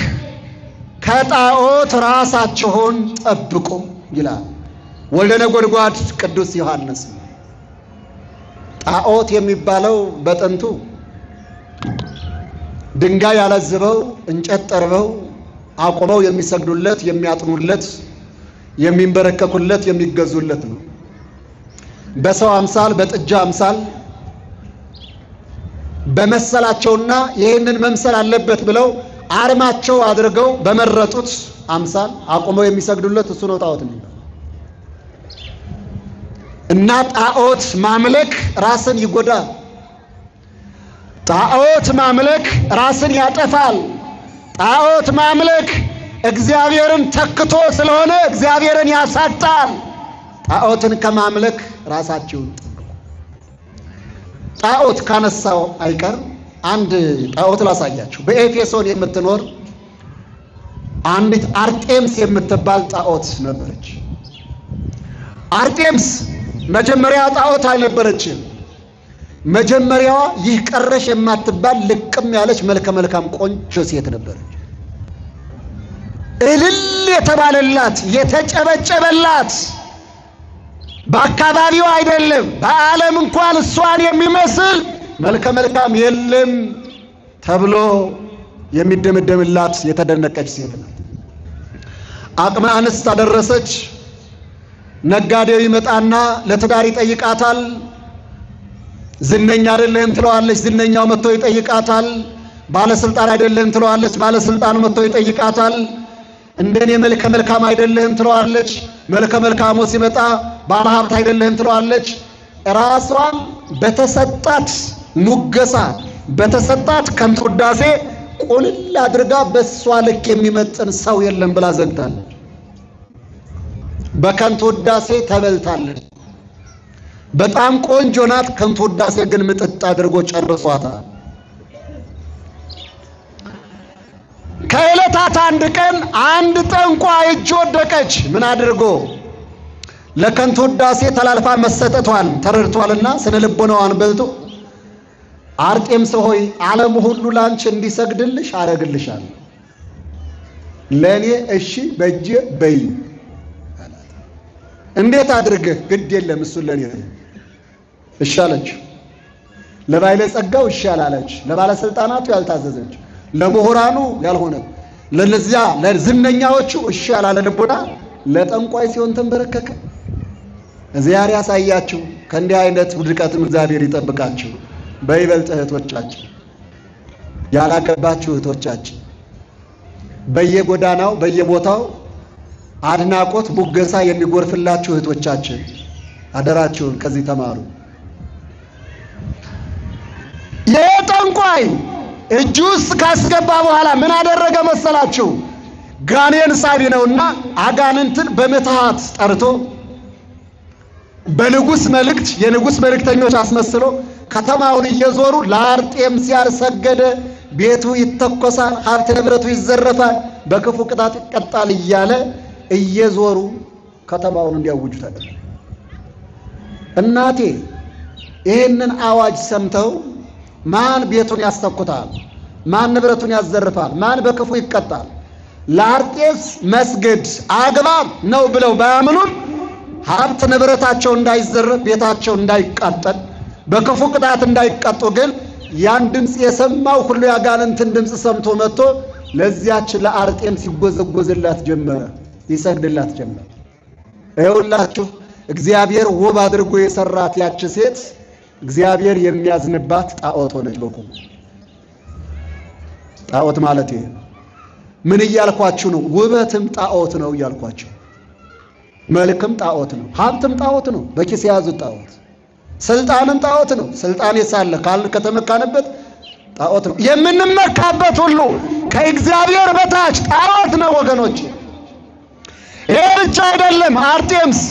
ከጣዖት ራሳችሁን ጠብቁ ይላል ወልደ ነጎድጓድ ቅዱስ ዮሐንስ። ጣዖት የሚባለው በጥንቱ ድንጋይ ያለዝበው እንጨት ጠርበው አቁመው የሚሰግዱለት፣ የሚያጥኑለት፣ የሚንበረከኩለት፣ የሚገዙለት ነው። በሰው አምሳል በጥጃ አምሳል በመሰላቸውና ይህንን መምሰል አለበት ብለው አርማቸው አድርገው በመረጡት አምሳል አቁመው የሚሰግዱለት እሱ ነው ጣዖት ነው። እና ጣዖት ማምለክ ራስን ይጎዳል። ጣዖት ማምለክ ራስን ያጠፋል። ጣዖት ማምለክ እግዚአብሔርን ተክቶ ስለሆነ እግዚአብሔርን ያሳጣል። ጣዖትን ከማምለክ ራሳችሁን ጠብቁ። ጣዖት ካነሳው አይቀር አንድ ጣዖት ላሳያችሁ። በኤፌሶን የምትኖር አንዲት አርጤምስ የምትባል ጣዖት ነበረች። አርጤምስ መጀመሪያ ጣዖት አልነበረችም። መጀመሪያዋ ይህ ቀረሽ የማትባል ልቅም ያለች መልከ መልካም ቆንጆ ሴት ነበረች። እልል የተባለላት የተጨበጨበላት በአካባቢው አይደለም በዓለም እንኳን እሷን የሚመስል መልከ መልካም የለም ተብሎ የሚደመደምላት የተደነቀች ሴት ናት። አቅመ አንስት አደረሰች። ነጋዴው ይመጣና ለትዳር ይጠይቃታል። ዝነኛ አይደለም ትለዋለች። ዝነኛው መጥቶ ይጠይቃታል። ባለስልጣን አይደለም ትለዋለች። ባለስልጣኑ መጥቶ ይጠይቃታል። እንደኔ መልከ መልካም አይደለም ትለዋለች። መልከ መልካሙ ሲመጣ ባለሀብት አይደለም ትለዋለች። ራሷን በተሰጣት ሙገሳ በተሰጣት ከንቱ ውዳሴ ቁልል አድርጋ በሷ ልክ የሚመጥን ሰው የለም ብላ ዘግታለች። በከንቱ ውዳሴ ተበልታለች። በጣም ቆንጆ ናት። ከንቱ ውዳሴ ግን ምጥጥ አድርጎ ጨርሷታል። ከዕለታት አንድ ቀን አንድ ጠንቋይ እጅ ወደቀች። ምን አድርጎ? ለከንቱ ውዳሴ ተላልፋ መሰጠቷን ተረድቷልና ስነ ልቦናዋን በልቶ አርጤምስ ሆይ ዓለም ሁሉ ላንቺ እንዲሰግድልሽ አረግልሻለሁ፣ ለኔ እሺ በእጄ በይ አላት። እንዴት አድርገህ? ግድ የለም እሱ ለኔ እሺ አለች። ለባለጸጋው እሺ አላለች፣ ለባለስልጣናቱ ያልታዘዘች፣ ለምሁራኑ ያልሆነ፣ ለነዚያ ለዝነኛዎቹ እሺ ያላለ ልቡና ለጠንቋይ ሲሆን ተንበረከከ። እግዚአብሔር ያሳያችሁ። ከእንዲህ አይነት ውድቀትም እግዚአብሔር ይጠብቃችሁ። በይበልጥ እህቶቻችን፣ ያላገባችሁ እህቶቻችን፣ በየጎዳናው በየቦታው አድናቆት ሙገሳ የሚጎርፍላችሁ እህቶቻችን አደራችሁን ከዚህ ተማሩ። የጠንቋይ እጁ ውስጥ ካስገባ በኋላ ምን አደረገ መሰላችሁ? ጋኔን ሳቢ ነውና አጋንንትን በምትሃት ጠርቶ በንጉስ መልእክት የንጉስ መልእክተኞች አስመስሎ ከተማውን እየዞሩ ለአርጤምስ ያልሰገደ ቤቱ ይተኮሳል፣ ሀብት ንብረቱ ይዘረፋል፣ በክፉ ቅጣት ይቀጣል እያለ እየዞሩ ከተማውን እንዲያውጁ ተደረገ። እናቴ ይህንን አዋጅ ሰምተው ማን ቤቱን ያስተኩታል? ማን ንብረቱን ያዘርፋል? ማን በክፉ ይቀጣል? ለአርጤምስ መስገድ አግባብ ነው ብለው ባያምኑም ሀብት ንብረታቸው እንዳይዘረፍ፣ ቤታቸው እንዳይቃጠል፣ በክፉ ቅጣት እንዳይቀጡ ግን ያን ድምፅ የሰማው ሁሉ ያጋንንትን ድምፅ ሰምቶ መጥቶ ለዚያች ለአርጤምስ ይጎዘጎዝላት ጀመረ፣ ይሰግድላት ጀመረ። ይኸውላችሁ እግዚአብሔር ውብ አድርጎ የሰራት ያች ሴት እግዚአብሔር የሚያዝንባት ጣዖት ሆነች። በቁም ጣዖት ማለት ይሄ ምን እያልኳችሁ ነው? ውበትም ጣዖት ነው እያልኳችሁ። መልክም ጣዖት ነው። ሀብትም ጣዖት ነው፣ በኪስ የያዙት ጣዖት። ስልጣንም ጣዖት ነው። ስልጣን የሳለ ካል ከተመካንበት ጣዖት ነው። የምንመካበት ሁሉ ከእግዚአብሔር በታች ጣዖት ነው ወገኖች። ይሄ ብቻ አይደለም። አርጤምስ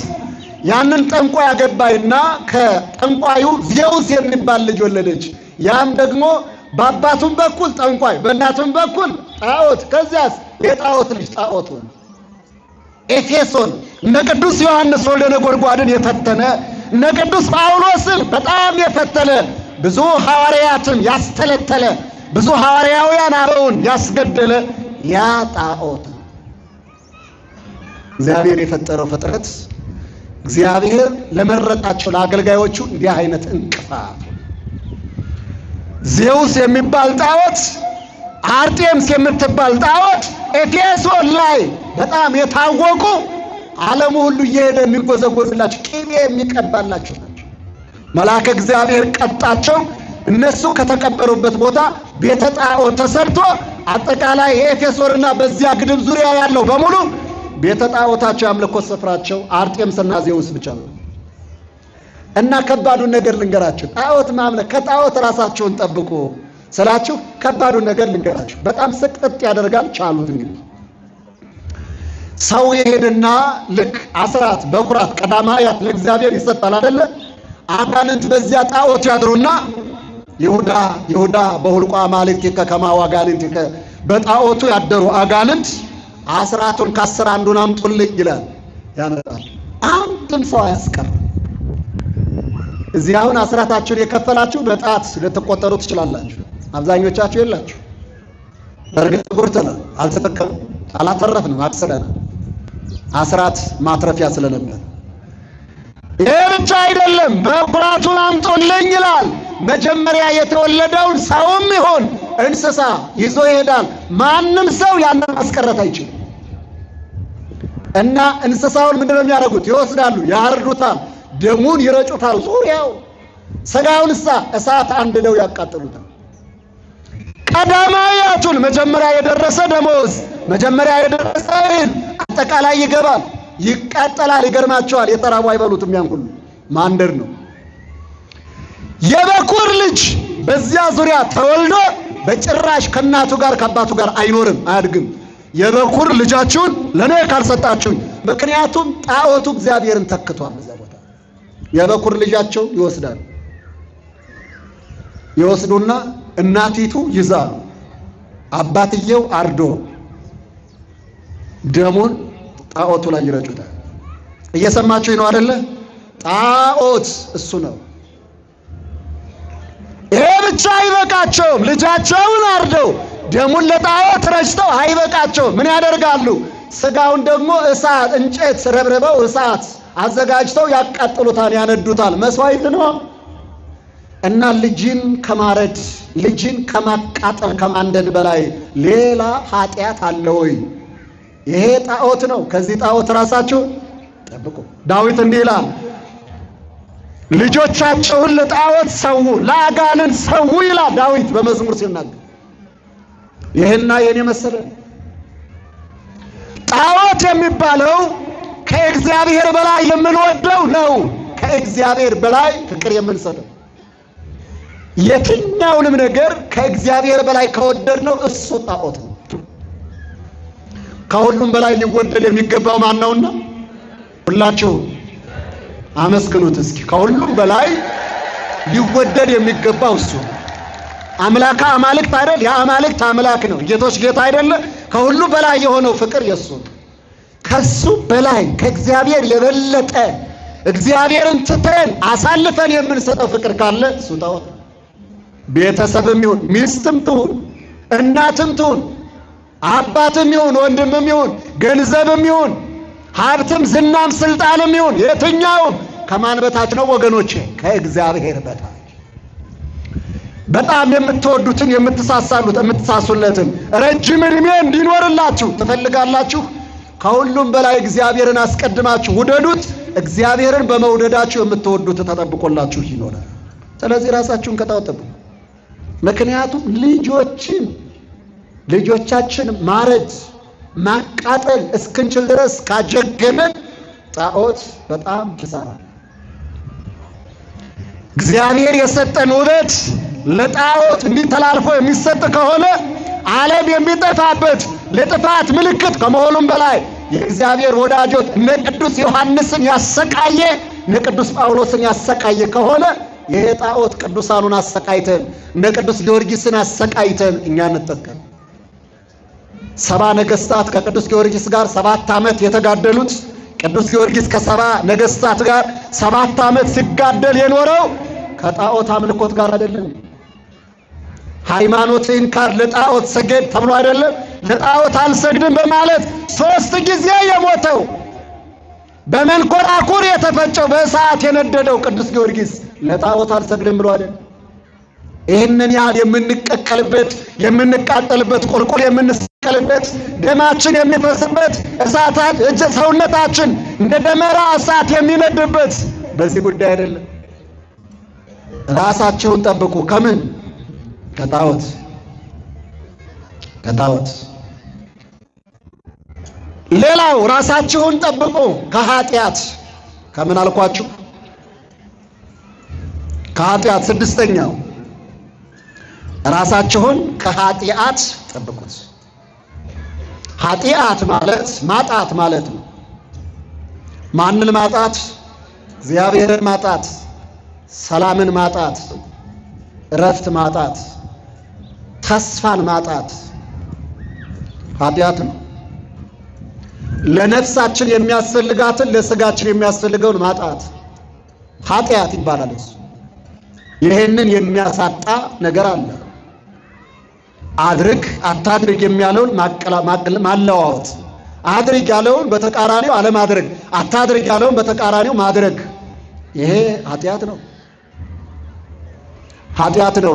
ያንን ጠንቋይ አገባይና ከጠንቋዩ ዜውስ የሚባል ልጅ ወለደች። ያም ደግሞ በአባቱም በኩል ጠንቋይ በእናቱም በኩል ጣዖት። ከዚያስ የጣዖት ልጅ ጣዖት ሆነ። ኤፌሶን እነ ቅዱስ ዮሐንስ ወልደ ነጎድጓድን የፈተነ እነ ቅዱስ ጳውሎስን በጣም የፈተነ ብዙ ሐዋርያትን ያስተለተለ ብዙ ሐዋርያውያን አበውን ያስገደለ ያ ጣዖት። እግዚአብሔር የፈጠረው ፍጥረት እግዚአብሔር ለመረጣቸው ለአገልጋዮቹ እንዲህ አይነት እንቅፋት ዜውስ የሚባል ጣዖት፣ አርጤምስ የምትባል ጣዖት ኤፌሶን ላይ በጣም የታወቁ ዓለሙ ሁሉ እየሄደ የሚጎዘጎዝላቸው ቅቤ የሚቀባላቸው ናቸው። መልአከ እግዚአብሔር ቀጣቸው። እነሱ ከተቀበሩበት ቦታ ቤተ ጣዖት ተሰርቶ አጠቃላይ የኤፌሶንና በዚያ ግድብ ዙሪያ ያለው በሙሉ ቤተ ጣዖታቸው ያምልኮት ስፍራቸው አርጤምስና ዜውስ ብቻ ነው። እና ከባዱን ነገር ልንገራችሁ፣ ጣዖት ማምለክ ከጣዖት ራሳችሁን ጠብቁ ስላችሁ ከባዱን ነገር ልንገራችሁ። በጣም ስቅጥጥ ያደርጋል። ቻሉት። እንግዲህ ሰው ይሄድና ልክ አስራት በኩራት ቀዳማያት ለእግዚአብሔር ይሰጣል አይደለ? አጋንንት በዚያ ጣዖት ያድሩና ይሁዳ በሁልቋ አማልክቲከ ከማ ወአጋንንቲከ በጣዖቱ ያደሩ አጋንንት አስራቱን ከአስር አንዱን አምጡልኝ ይላል፣ ያመጣል። አንድም ሰው አያስቀርም። እዚህ አሁን አስራታችሁን የከፈላችሁ በጣት ልትቆጠሩ ትችላላችሁ። አብዛኞቻችሁ የላችሁ። በእርግጥ ጉርተናል፣ አልተጠቀምንም፣ አላተረፍንም፣ አክስረናል። አስራት ማትረፊያ ስለነበር ይሄ ብቻ አይደለም። በኩራቱን አምጡልኝ ይላል። መጀመሪያ የተወለደውን ሰውም ይሁን እንስሳ ይዞ ይሄዳል። ማንም ሰው ያንን ማስቀረት አይችልም። እና እንስሳውን ምንድነው የሚያደርጉት? ይወስዳሉ፣ ያርዱታል፣ ደሙን ይረጩታል ዙሪያው። ስጋውን እሳት አንድደው ያቃጥሉታል። ቀዳማያቱን መጀመሪያ የደረሰ ደሞዝ፣ መጀመሪያ የደረሰ አጠቃላይ ይገባል፣ ይቃጠላል። ይገርማቸዋል። የተራቡ አይበሉትም። ያን ሁሉ ማንደር ነው። የበኩር ልጅ በዚያ ዙሪያ ተወልዶ በጭራሽ ከእናቱ ጋር ከአባቱ ጋር አይኖርም፣ አያድግም። የበኩር ልጃችሁን ለኔ ካልሰጣችሁኝ፣ ምክንያቱም ጣዖቱ እግዚአብሔርን ተክቷል። በዛ ቦታ የበኩር ልጃቸው ይወስዳሉ። ይወስዱና እናቲቱ ይዛሉ፣ አባትየው አርዶ ደሙን ጣዖቱ ላይ ይረጩታል። እየሰማችሁ ነው አይደለ? ጣዖት እሱ ነው። ይሄ ብቻ አይበቃቸውም። ልጃቸውን አርደው ደሙን ለጣዖት ረጭተው አይበቃቸውም። ምን ያደርጋሉ? ስጋውን ደግሞ እሳት እንጨት ረብርበው እሳት አዘጋጅተው ያቃጥሉታል፣ ያነዱታል። መስዋዕት ነው። እና ልጅን ከማረድ ልጅን ከማቃጠል ከማንደድ በላይ ሌላ ኃጢአት አለ ወይ? ይሄ ጣዖት ነው። ከዚህ ጣዖት ራሳችሁ ጠብቁ። ዳዊት እንዲህ ይላል፣ ልጆቻቸውን ለጣዖት ሰው ለአጋንንት ሰው ይላል ዳዊት በመዝሙር ሲናገር። ይሄና የኔ መሰለ ጣዖት የሚባለው ከእግዚአብሔር በላይ የምንወደው ነው። ከእግዚአብሔር በላይ ፍቅር የምንሰጠው የትኛውንም ነገር ከእግዚአብሔር በላይ ከወደድነው እሱ ጣዖት ነው። ከሁሉም በላይ ሊወደድ የሚገባው ማን ነውና? ሁላችሁ አመስግኑት እስኪ። ከሁሉም በላይ ሊወደድ የሚገባው እሱ አምላከ አማልክት አይደል? የአማልክት አምላክ ነው። ጌቶች ጌታ አይደለ? ከሁሉ በላይ የሆነው ፍቅር የሱ ነው። ከሱ በላይ ከእግዚአብሔር የበለጠ እግዚአብሔርን ትተን አሳልፈን የምንሰጠው ፍቅር ካለ እሱ ጣዖት። ቤተሰብም ይሁን ሚስትም ትሁን እናትም ትሁን አባትም ይሁን ወንድምም ይሁን ገንዘብም ይሁን ሀብትም ዝናም ስልጣንም ይሁን የትኛውም ከማን በታች ነው ወገኖቼ? ከእግዚአብሔር በታች። በጣም የምትወዱትን የምትሳሱለትን ረጅም ዕድሜ እንዲኖርላችሁ ትፈልጋላችሁ። ከሁሉም በላይ እግዚአብሔርን አስቀድማችሁ ውደዱት። እግዚአብሔርን በመውደዳችሁ የምትወዱት ተጠብቆላችሁ ይኖራል። ስለዚህ ራሳችሁን ከጣዖት ጠብቁ። ምክንያቱም ልጆቻችን ማረድ ማቃጠል እስክንችል ድረስ ካጀገነን ጣዖት በጣም ይሰራል። እግዚአብሔር የሰጠን ውበት ለጣዖት እንዲተላልፎ የሚሰጥ ከሆነ ዓለም የሚጠፋበት ለጥፋት ምልክት ከመሆኑም በላይ የእግዚአብሔር ወዳጆች እነ ቅዱስ ዮሐንስን ያሰቃየ እነ ቅዱስ ጳውሎስን ያሰቃየ ከሆነ ይሄ ጣዖት ቅዱሳኑን አሰቃይተን እነ ቅዱስ ጊዮርጊስን አሰቃይተን እኛ እንጠቀም። 70 ነገስታት ከቅዱስ ጊዮርጊስ ጋር 7 ዓመት የተጋደሉት ቅዱስ ጊዮርጊስ ከ70 ነገስታት ጋር 7 ዓመት ሲጋደል የኖረው ከጣዖት አምልኮት ጋር አይደለም። ሃይማኖትን ካር ለጣዖት ሰገድ ተብሎ አይደለም። ለጣዖት አልሰግድም በማለት 3 ጊዜ የሞተው በመንኮራኩር የተፈጨው በእሳት የነደደው ቅዱስ ጊዮርጊስ ለጣዖት አልሰግድም ብሎ አይደለም። ይህንን ያህል የምንቀቀልበት የምንቃጠልበት ቁልቁል የምንሰቀልበት ደማችን የሚፈስበት እሳታት ሰውነታችን እንደ ደመራ እሳት የሚነድበት በዚህ ጉዳይ አይደለም። ራሳችሁን ጠብቁ። ከምን? ከጣዖት። ሌላው ራሳችሁን ጠብቁ ከኃጢአት። ከምን አልኳችሁ? ከኃጢአት። ስድስተኛው ራሳችሁን ከኃጢአት ጠብቁት። ኃጢአት ማለት ማጣት ማለት ነው። ማንን ማጣት? እግዚአብሔርን ማጣት፣ ሰላምን ማጣት፣ እረፍት ማጣት፣ ተስፋን ማጣት ኃጢአት ነው። ለነፍሳችን የሚያስፈልጋትን ለስጋችን የሚያስፈልገውን ማጣት ኃጢአት ይባላል። እሱ ይሄንን የሚያሳጣ ነገር አለ። አድርግ አታድርግ የሚያለውን ማለዋወጥ፣ አድርግ ያለውን በተቃራኒው አለማድረግ፣ አታድርግ ያለውን በተቃራኒው ማድረግ፣ ይሄ ኃጢአት ነው። ኃጢአት ነው።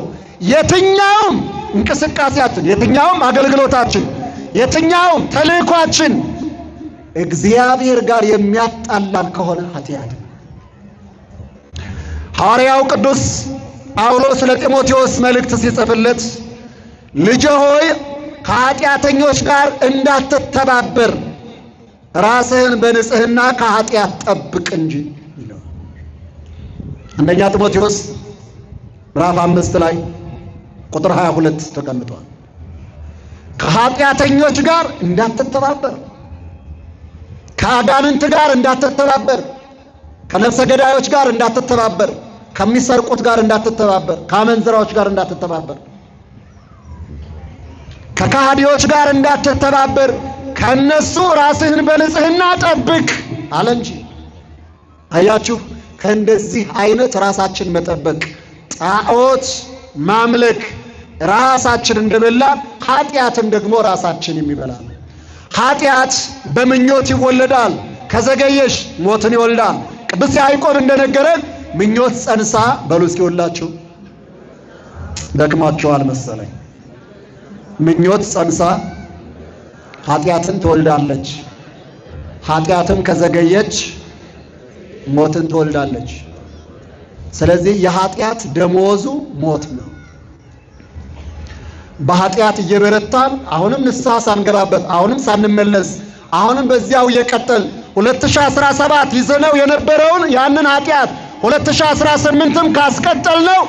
የትኛውም እንቅስቃሴያችን፣ የትኛውም አገልግሎታችን፣ የትኛውም ተልእኳችን እግዚአብሔር ጋር የሚያጣላን ከሆነ ኃጢአት ነው። ሐዋርያው ቅዱስ ጳውሎስ ለጢሞቴዎስ መልእክት ሲጽፍለት ልጄ ሆይ ከኃጢአተኞች ጋር እንዳትተባበር ራስህን በንጽህና ከኃጢአት ጠብቅ እንጂ ይላል። አንደኛ ጢሞቴዎስ ምዕራፍ 5 ላይ ቁጥር 22 ተቀምጧል። ከኃጢአተኞች ጋር እንዳትተባበር፣ ከአጋንንት ጋር እንዳትተባበር፣ ከነፍሰ ገዳዮች ጋር እንዳትተባበር፣ ከሚሰርቁት ጋር እንዳትተባበር፣ ከአመንዝራዎች ጋር እንዳትተባበር፣ ከካህዲዎች ጋር እንዳትተባበር፣ ከነሱ ራስህን በንጽህና ጠብቅ አለ እንጂ። አያችሁ፣ ከእንደዚህ አይነት ራሳችን መጠበቅ፣ ጣዖት ማምለክ ራሳችን እንደበላ ኃጢአትን ደግሞ ራሳችን የሚበላ ነው። ኃጢአት በምኞት ይወለዳል፣ ከዘገየሽ ሞትን ይወልዳል። ቅዱስ ያዕቆብ እንደነገረን ምኞት ጸንሳ በሉ እስኪ ሁላችሁ ደክማችኋል መሰለኝ። ምኞት ጸንሳ ኃጢአትን ትወልዳለች፣ ኃጢአትም ከዘገየች ሞትን ትወልዳለች። ስለዚህ የኃጢአት ደሞዙ ሞት ነው። በኃጢአት እየበረታን አሁንም ንስሐ ሳንገባበት፣ አሁንም ሳንመለስ፣ አሁንም በዚያው እየቀጠል 2017 ይዘነው የነበረውን ያንን ኃጢአት 2018ም ካስቀጠልነው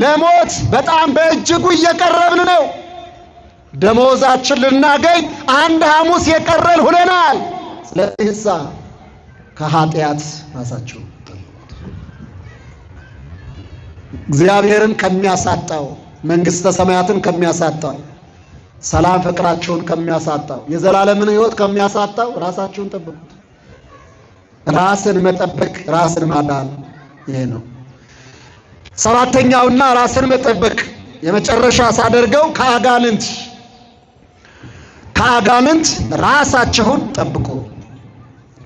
ለሞት በጣም በእጅጉ እየቀረብን ነው። ደሞዛችን ልናገኝ አንድ ሐሙስ የቀረን ሆነናል። ስለዚህ ከኃጢአት ራሳችሁ እግዚአብሔርን ከሚያሳጣው፣ መንግሥተ ሰማያትን ከሚያሳጣው፣ ሰላም ፍቅራችሁን ከሚያሳጣው፣ የዘላለምን ሕይወት ከሚያሳጣው ራሳችሁን ጠብቁት። ራስን መጠበቅ፣ ራስን ማዳን ይሄ ነው። ሰባተኛውና ራስን መጠበቅ የመጨረሻ ሳደርገው ከአጋንንት ራሳችሁን ጠብቁ።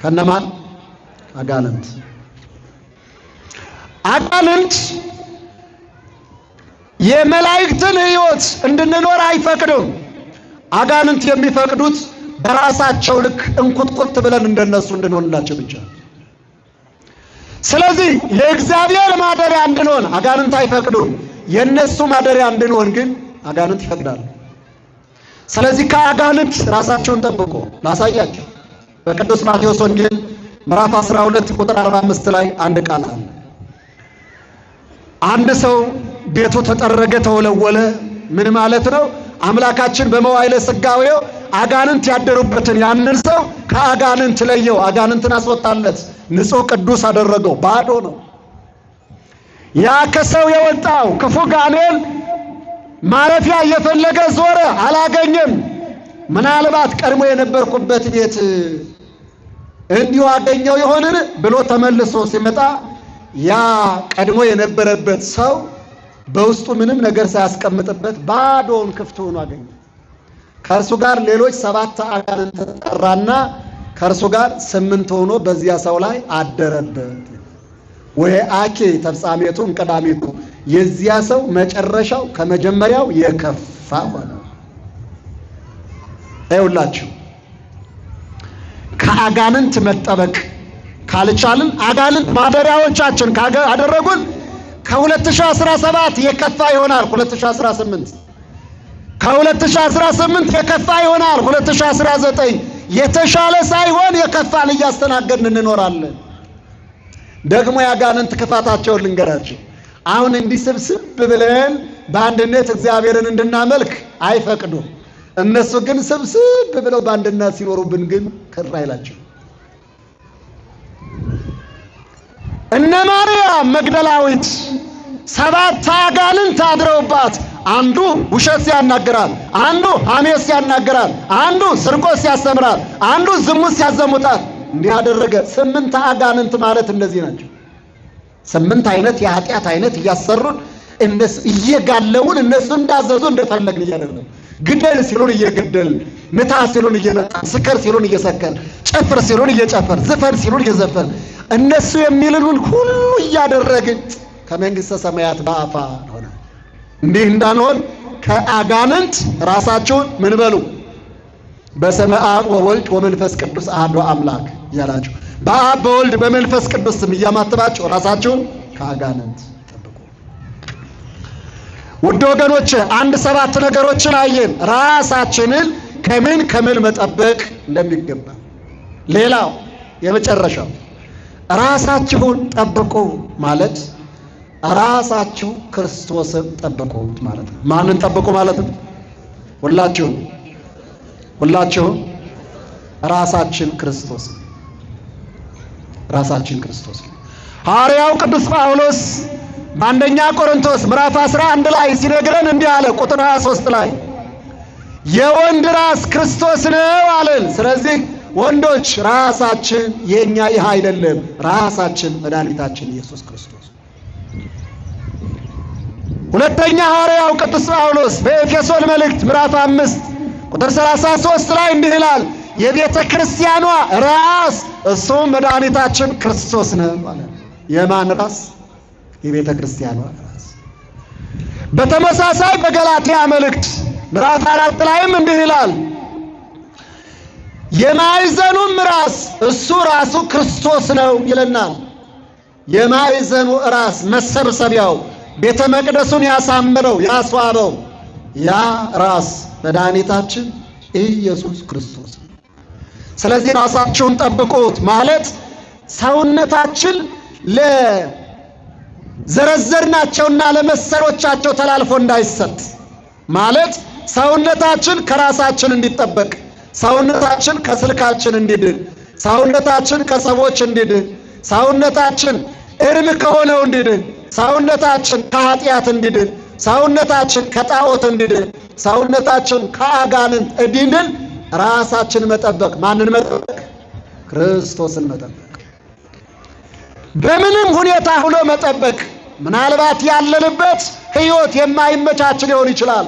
ከነማን? አጋንንት የመላእክትን ሕይወት እንድንኖር አይፈቅዱም። አጋንንት የሚፈቅዱት በራሳቸው ልክ እንቁጥቁጥ ብለን እንደነሱ እንድንሆንላቸው ብቻ። ስለዚህ የእግዚአብሔር ማደሪያ እንድንሆን አጋንንት አይፈቅዱም። የነሱ ማደሪያ እንድንሆን ግን አጋንንት ይፈቅዳሉ። ስለዚህ ከአጋንንት ራሳቸውን ጠብቁ። ላሳያችሁ። በቅዱስ ማቴዎስ ወንጌል ምዕራፍ 12 ቁጥር 45 ላይ አንድ ቃል አለ። አንድ ሰው ቤቱ ተጠረገ፣ ተወለወለ። ምን ማለት ነው? አምላካችን በመዋዕለ ሥጋዌው አጋንንት ያደሩበትን ያንን ሰው ከአጋንንት ለየው፣ አጋንንትን አስወጣለት፣ ንጹሕ ቅዱስ አደረገው። ባዶ ነው። ያ ከሰው የወጣው ክፉ ጋኔን ማረፊያ እየፈለገ ዞረ፣ አላገኘም። ምናልባት ቀድሞ የነበርኩበት ቤት እንዲሁ አገኘው ይሆንን ብሎ ተመልሶ ሲመጣ ያ ቀድሞ የነበረበት ሰው በውስጡ ምንም ነገር ሳያስቀምጥበት ባዶውን ክፍት ሆኖ አገኘ። ከእርሱ ጋር ሌሎች 7 አጋንንት ጠራና ከእርሱ ጋር 8 ሆኖ በዚያ ሰው ላይ አደረበት። ወይ አኬ ተፍጻሜቱ እንቀዳሜቱ፣ የዚያ ሰው መጨረሻው ከመጀመሪያው የከፋ ሆነ። አይውላችሁ ከአጋንንት መጠበቅ ካልቻልን፣ አጋንንት ማደሪያዎቻችን አደረጉን፣ ከ2017 የከፋ ይሆናል 2018፣ ከ2018 የከፋ ይሆናል 2019። የተሻለ ሳይሆን የከፋን እያስተናገድን እንኖራለን። ደግሞ ያጋንንት ክፋታቸውን ልንገራችሁ። አሁን እንዲስብስብ ብለን በአንድነት እግዚአብሔርን እንድናመልክ አይፈቅዱም። እነሱ ግን ስብስብ ብለው በአንድነት ሲኖሩብን ግን ቅር አይላቸው። እነ ማርያም መግደላዊት 7 አጋንንት አድረውባት፣ አንዱ ውሸት ሲያናግራል፣ አንዱ ሐሜት ሲያናግራል፣ አንዱ ስርቆት ሲያስተምራል፣ አንዱ ዝሙት ሲያዘሙታል። እንዲህ ያደረገ 8 አጋንንት ማለት እንደዚህ ናቸው። 8 አይነት የኃጢአት አይነት እያሰሩን እነሱ እየጋለውን እነሱ እንዳዘዙ እንደፈለግን እያደረግን፣ ግደል ሲሉን እየገደልን፣ ምታ ሲሉን እየመጣን፣ ስከር ሲሉን እየሰከር፣ ጨፍር ሲሉን እየጨፈር፣ ዝፈን ሲሉን እየዘፈን፣ እነሱ የሚሉን ሁሉ እያደረግን ከመንግሥተ ሰማያት በአፋ ሆነ። እንዲህ እንዳንሆን ከአጋንንት ራሳችሁን ምን በሉ? በስመ አብ ወወልድ ወመንፈስ ቅዱስ አሐዱ አምላክ እያላችሁ በአብ በወልድ በመንፈስ ቅዱስ ስም እያማተባችሁ ራሳችሁን ከአጋንንት ጠብቁ። ውድ ወገኖች 7 ነገሮችን አየን፣ ራሳችንን ከምን መጠበቅ እንደሚገባ። ሌላው የመጨረሻው ራሳችሁን ጠብቁ ማለት ራሳችሁ ክርስቶስን ጠብቁ ማለት ነው። ማንን ጠብቁ ማለት ነው? ሁላችሁም ራሳችን ክርስቶስ ሐዋርያው ቅዱስ ጳውሎስ በአንደኛ ቆሮንቶስ ምዕራፍ 11 ላይ ሲነግረን እንዲህ አለ። ቁጥር 23 ላይ የወንድ ራስ ክርስቶስ ነው አለን። ስለዚህ ወንዶች ራሳችን የኛ ይህ አይደለም፣ ራሳችን መድኃኒታችን ኢየሱስ ክርስቶስ። ሁለተኛ ሐዋርያው ቅዱስ ጳውሎስ በኤፌሶን መልእክት ምዕራፍ 5 ቁጥር 33 ላይ እንዲህ ይላል፣ የቤተ ክርስቲያኗ ራስ እሱም መድኃኒታችን ክርስቶስ ነው ማለት። የማን ራስ? የቤተ ክርስቲያኗ ራስ። በተመሳሳይ በገላትያ መልእክት ምዕራፍ 4 ላይም እንዲህ ይላል፣ የማዕዘኑም ራስ እሱ ራሱ ክርስቶስ ነው ይለናል። የማዕዘኑ ራስ መሰብሰቢያው ቤተ መቅደሱን ያሳምረው ያስዋበው ያ ራስ መድኃኒታችን ኢየሱስ ክርስቶስ ነው። ስለዚህ ራሳችሁን ጠብቁት ማለት ሰውነታችን ለዘረዘርናቸውና ለመሰሎቻቸው ተላልፎ እንዳይሰጥ ማለት ሰውነታችን ከራሳችን እንዲጠበቅ፣ ሰውነታችን ከስልካችን እንዲድን፣ ሰውነታችን ከሰዎች እንዲድን፣ ሰውነታችን እርም ከሆነው እንዲድን፣ ሰውነታችን ከኃጢአት እንዲድን፣ ሰውነታችን ከጣዖት እንዲድን፣ ሰውነታችን ከአጋንንት እንዲድን ራሳችን መጠበቅ። ማንን መጠበቅ? ክርስቶስን መጠበቅ። በምንም ሁኔታ ሆኖ መጠበቅ። ምናልባት ያለንበት ሕይወት የማይመቻች ሊሆን ይችላል።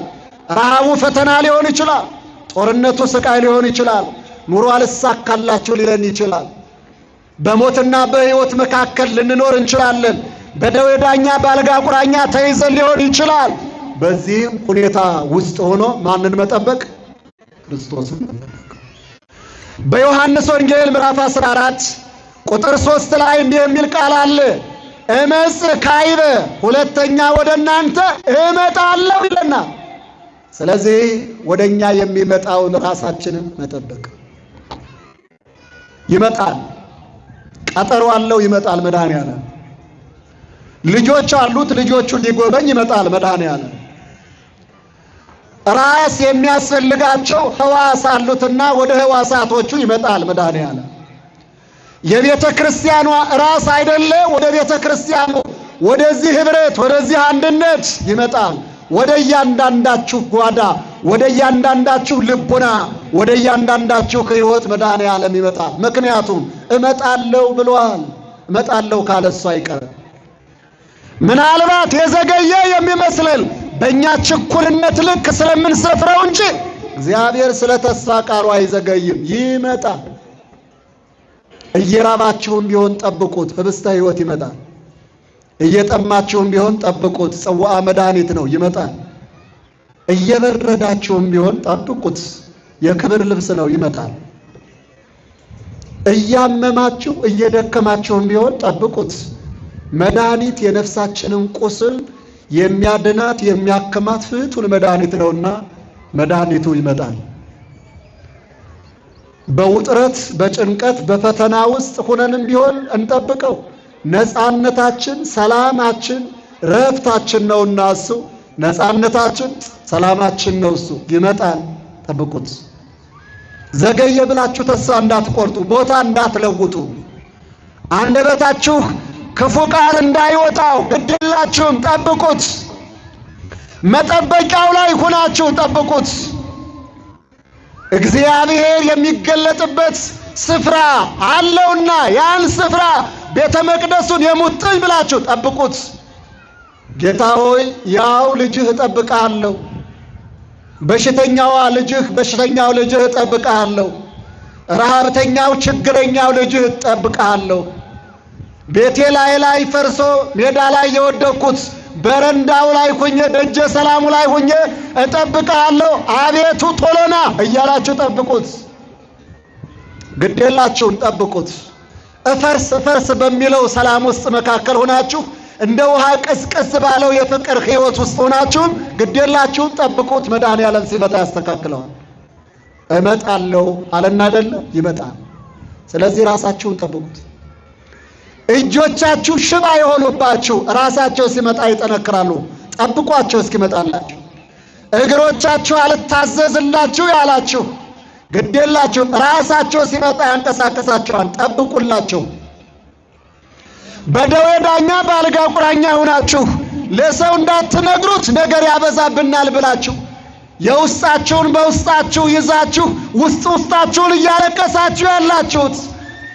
ረሃቡ ፈተና ሊሆን ይችላል። ጦርነቱ ስቃይ ሊሆን ይችላል። ኑሮ አልሳካላችሁ ሊለን ይችላል። በሞትና በሕይወት መካከል ልንኖር እንችላለን። በደዌ ዳኛ በአልጋ ቁራኛ ተይዘን ሊሆን ይችላል። በዚህም ሁኔታ ውስጥ ሆኖ ማንን መጠበቅ? ክርስቶስን መጠበቅ። በዮሐንስ ወንጌል ምዕራፍ 14 ቁጥር 3 ላይ እንዲህ የሚል ቃል አለ፣ እመጽእ ካዕበ፣ ሁለተኛ ወደ እናንተ እመጣለሁ ይለናል። ስለዚህ ወደኛ የሚመጣውን ራሳችንን መጠበቅ። ይመጣል፣ ቀጠሮ አለው፣ ይመጣል መድኃኔዓለም። ልጆች አሉት፣ ልጆቹን ሊጎበኝ ይመጣል መድኃኔዓለም። ራስ የሚያስፈልጋቸው ሕዋስ አሉትና ወደ ሕዋሳቶቹ ይመጣል መድኃኔዓለም። የቤተ ክርስቲያኗ ራስ አይደለ? ወደ ቤተ ክርስቲያኑ ወደዚህ ህብረት ወደዚህ አንድነት ይመጣል። ወደ እያንዳንዳችሁ ጓዳ፣ ወደ እያንዳንዳችሁ ልቡና፣ ወደ እያንዳንዳችሁ ሕይወት መድኃኔዓለም ይመጣል። ምክንያቱም እመጣለሁ ብሏል። እመጣለሁ ካለ እሱ አይቀርም። ምናልባት የዘገየ የሚመስለን በእኛ ችኩልነት ልክ ስለምንሰፍረው እንጂ እግዚአብሔር ስለ ተስፋ ቃሉ አይዘገይም፣ ይመጣል። እየራባችሁም ቢሆን ጠብቁት፣ ህብስተ ሕይወት ይመጣል። እየጠማችሁም ቢሆን ጠብቁት፣ ጽዋዐ መድኃኒት ነው፣ ይመጣል። እየበረዳችሁም ቢሆን ጠብቁት፣ የክብር ልብስ ነው፣ ይመጣል። እያመማችሁ እየደከማችሁም ቢሆን ጠብቁት፣ መድኃኒት የነፍሳችንን ቁስል የሚያድናት የሚያክማት ፍቱን መድኃኒት ነውና መድኃኒቱ ይመጣል። በውጥረት በጭንቀት በፈተና ውስጥ ሆነንም ቢሆን እንጠብቀው። ነፃነታችን፣ ሰላማችን፣ ረፍታችን ነውና እሱ ነፃነታችን፣ ሰላማችን ነው እሱ። ይመጣል፣ ጠብቁት። ዘገየ ብላችሁ ተስፋ እንዳትቆርጡ፣ ቦታ እንዳትለውጡ፣ አንደበታችሁ ክፉ ቃል እንዳይወጣው ግድላችሁም ጠብቁት። መጠበቂያው ላይ ሆናችሁ ጠብቁት። እግዚአብሔር የሚገለጥበት ስፍራ አለውና ያን ስፍራ ቤተ መቅደሱን የሙጥኝ ብላችሁ ጠብቁት። ጌታ ሆይ ያው ልጅህ እጠብቅሃለሁ፣ በሽተኛው ልጅህ እጠብቅሃለሁ፣ ረሃብተኛው ችግረኛው ልጅህ እጠብቅሃለሁ። ቤቴ ላይ ፈርሶ ሜዳ ላይ የወደቅኩት በረንዳው ላይ ሆኜ ደጀ ሰላሙ ላይ ሆኜ እጠብቅሃለሁ፣ አቤቱ ቶሎና እያላችሁ ጠብቁት። ግዴላችሁን ጠብቁት። እፈርስ በሚለው ሰላም ውስጥ መካከል ሆናችሁ እንደ ውሃ ቀስቀስ ባለው የፍቅር ሕይወት ውስጥ ሆናችሁ ግዴላችሁን ጠብቁት። መድኃኔዓለም ሲመጣ ያስተካክለዋል። እመጣለሁ አለና አይደለ? ይመጣል። ስለዚህ ራሳችሁን ጠብቁት። እጆቻችሁ ሽባ የሆኑባችሁ ራሳቸው ሲመጣ ይጠነክራሉ። ጠብቋቸው እስኪመጣላችሁ። እግሮቻችሁ አልታዘዝላችሁ ያላችሁ ግዴላችሁ፣ ራሳቸው ሲመጣ ያንቀሳቀሳቸዋል። ጠብቁላቸው። በደዌ ዳኛ በአልጋ ቁራኛ ሆናችሁ ለሰው እንዳትነግሩት ነገር ያበዛብናል ብላችሁ የውስጣችሁን በውስጣችሁ ይዛችሁ ውስጣችሁን እያለቀሳችሁ ያላችሁት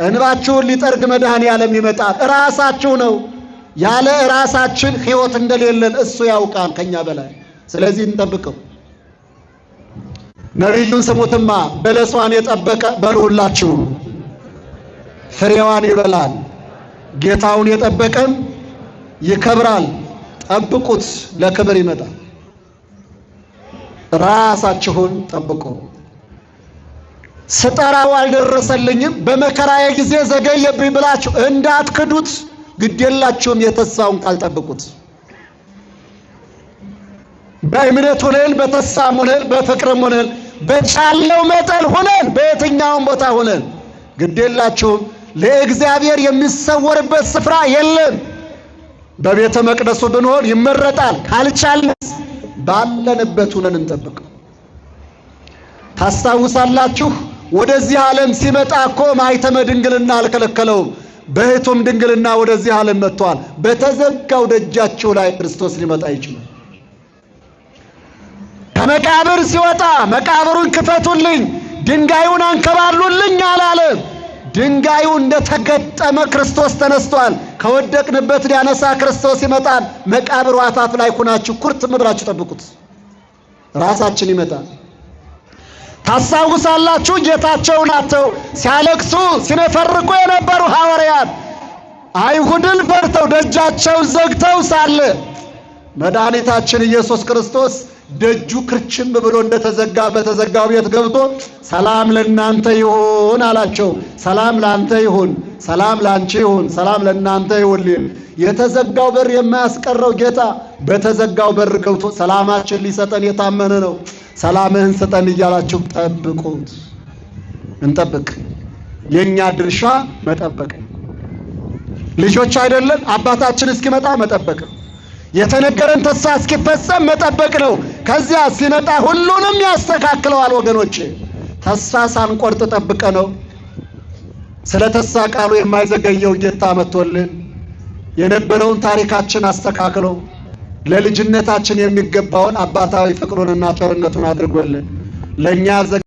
እንባችሁን ሊጠርግ መድኃኔዓለም ይመጣል። ራሳችሁ ነው። ያለ ራሳችን ሕይወት እንደሌለን እሱ ያውቃል ከኛ በላይ። ስለዚህ እንጠብቀው። ነቢዩን ስሙትማ፣ በለሷን የጠበቀ በልሁላችሁ ፍሬዋን ይበላል። ጌታውን የጠበቀም ይከብራል። ጠብቁት፣ ለክብር ይመጣል። ራሳችሁን ጠብቁ። ስጠራው አልደረሰልኝም፣ በመከራዬ ጊዜ ዘገየብኝ ብላችሁ እንዳትክዱት። ግዴላችሁም የተስፋውን ቃል ጠብቁት። በእምነት ሆነን በተስፋም ሆነን በፍቅርም ሆነን በቻለው መጠን ሆነን በየትኛውም ቦታ ሆነን ግዴላችሁም ለእግዚአብሔር የሚሰወርበት ስፍራ የለም። በቤተ መቅደሱ ብንሆን ይመረጣል። ካልቻልን ባለንበት ሆነን እንጠብቅ። ታስታውሳላችሁ፣ ወደዚህ ዓለም ሲመጣ እኮ ማኅተመ ድንግልና አልከለከለውም። በሕቱም ድንግልና ወደዚህ ዓለም መጥቷል። በተዘጋው ደጃችሁ ላይ ክርስቶስ ሊመጣ ይችላል። ከመቃብር ሲወጣ መቃብሩን ክፈቱልኝ፣ ድንጋዩን አንከባሉልኝ አላለም። ድንጋዩ እንደተገጠመ ክርስቶስ ተነስቷል። ከወደቅንበት ሊያነሳ ክርስቶስ ይመጣል። መቃብሩ አፋፍ ላይ ሆናችሁ ኩርትም ብላችሁ ጠብቁት። ራሳችን ይመጣል። ታስታውሳላችሁ፣ ጌታቸውን አጥተው ሲያለቅሱ ሲነፈርቁ የነበሩ ሐዋርያት አይሁድን ፈርተው ደጃቸውን ዘግተው ሳለ መድኃኒታችን ኢየሱስ ክርስቶስ ደጁ ክርችም ብሎ እንደተዘጋ በተዘጋው ቤት ገብቶ ሰላም ለእናንተ ይሁን አላቸው። ሰላም ለአንተ ይሁን፣ ሰላም ለአንቺ ይሁን፣ ሰላም ለእናንተ ይሁን። የተዘጋው በር የማያስቀረው ጌታ በተዘጋው በር ገብቶ ሰላማችን ሊሰጠን የታመነ ነው። ሰላምህን ስጠን እያላችሁ ጠብቁት። እንጠብቅ። የኛ ድርሻ መጠበቅ። ልጆች አይደለን? አባታችን እስኪመጣ መጠበቅ፣ የተነገረን ተስፋ እስኪፈጸም መጠበቅ ነው። ከዚያ ሲመጣ ሁሉንም ያስተካክለዋል። ወገኖቼ ተስፋ ሳንቆርጥ ጠብቀ ነው ስለ ተስፋ ቃሉ የማይዘገየው ጌታ መጥቶልን የነበረውን ታሪካችን አስተካክሎ ለልጅነታችን የሚገባውን አባታዊ ፍቅሩንና ቸርነቱን አድርጎልን ለኛ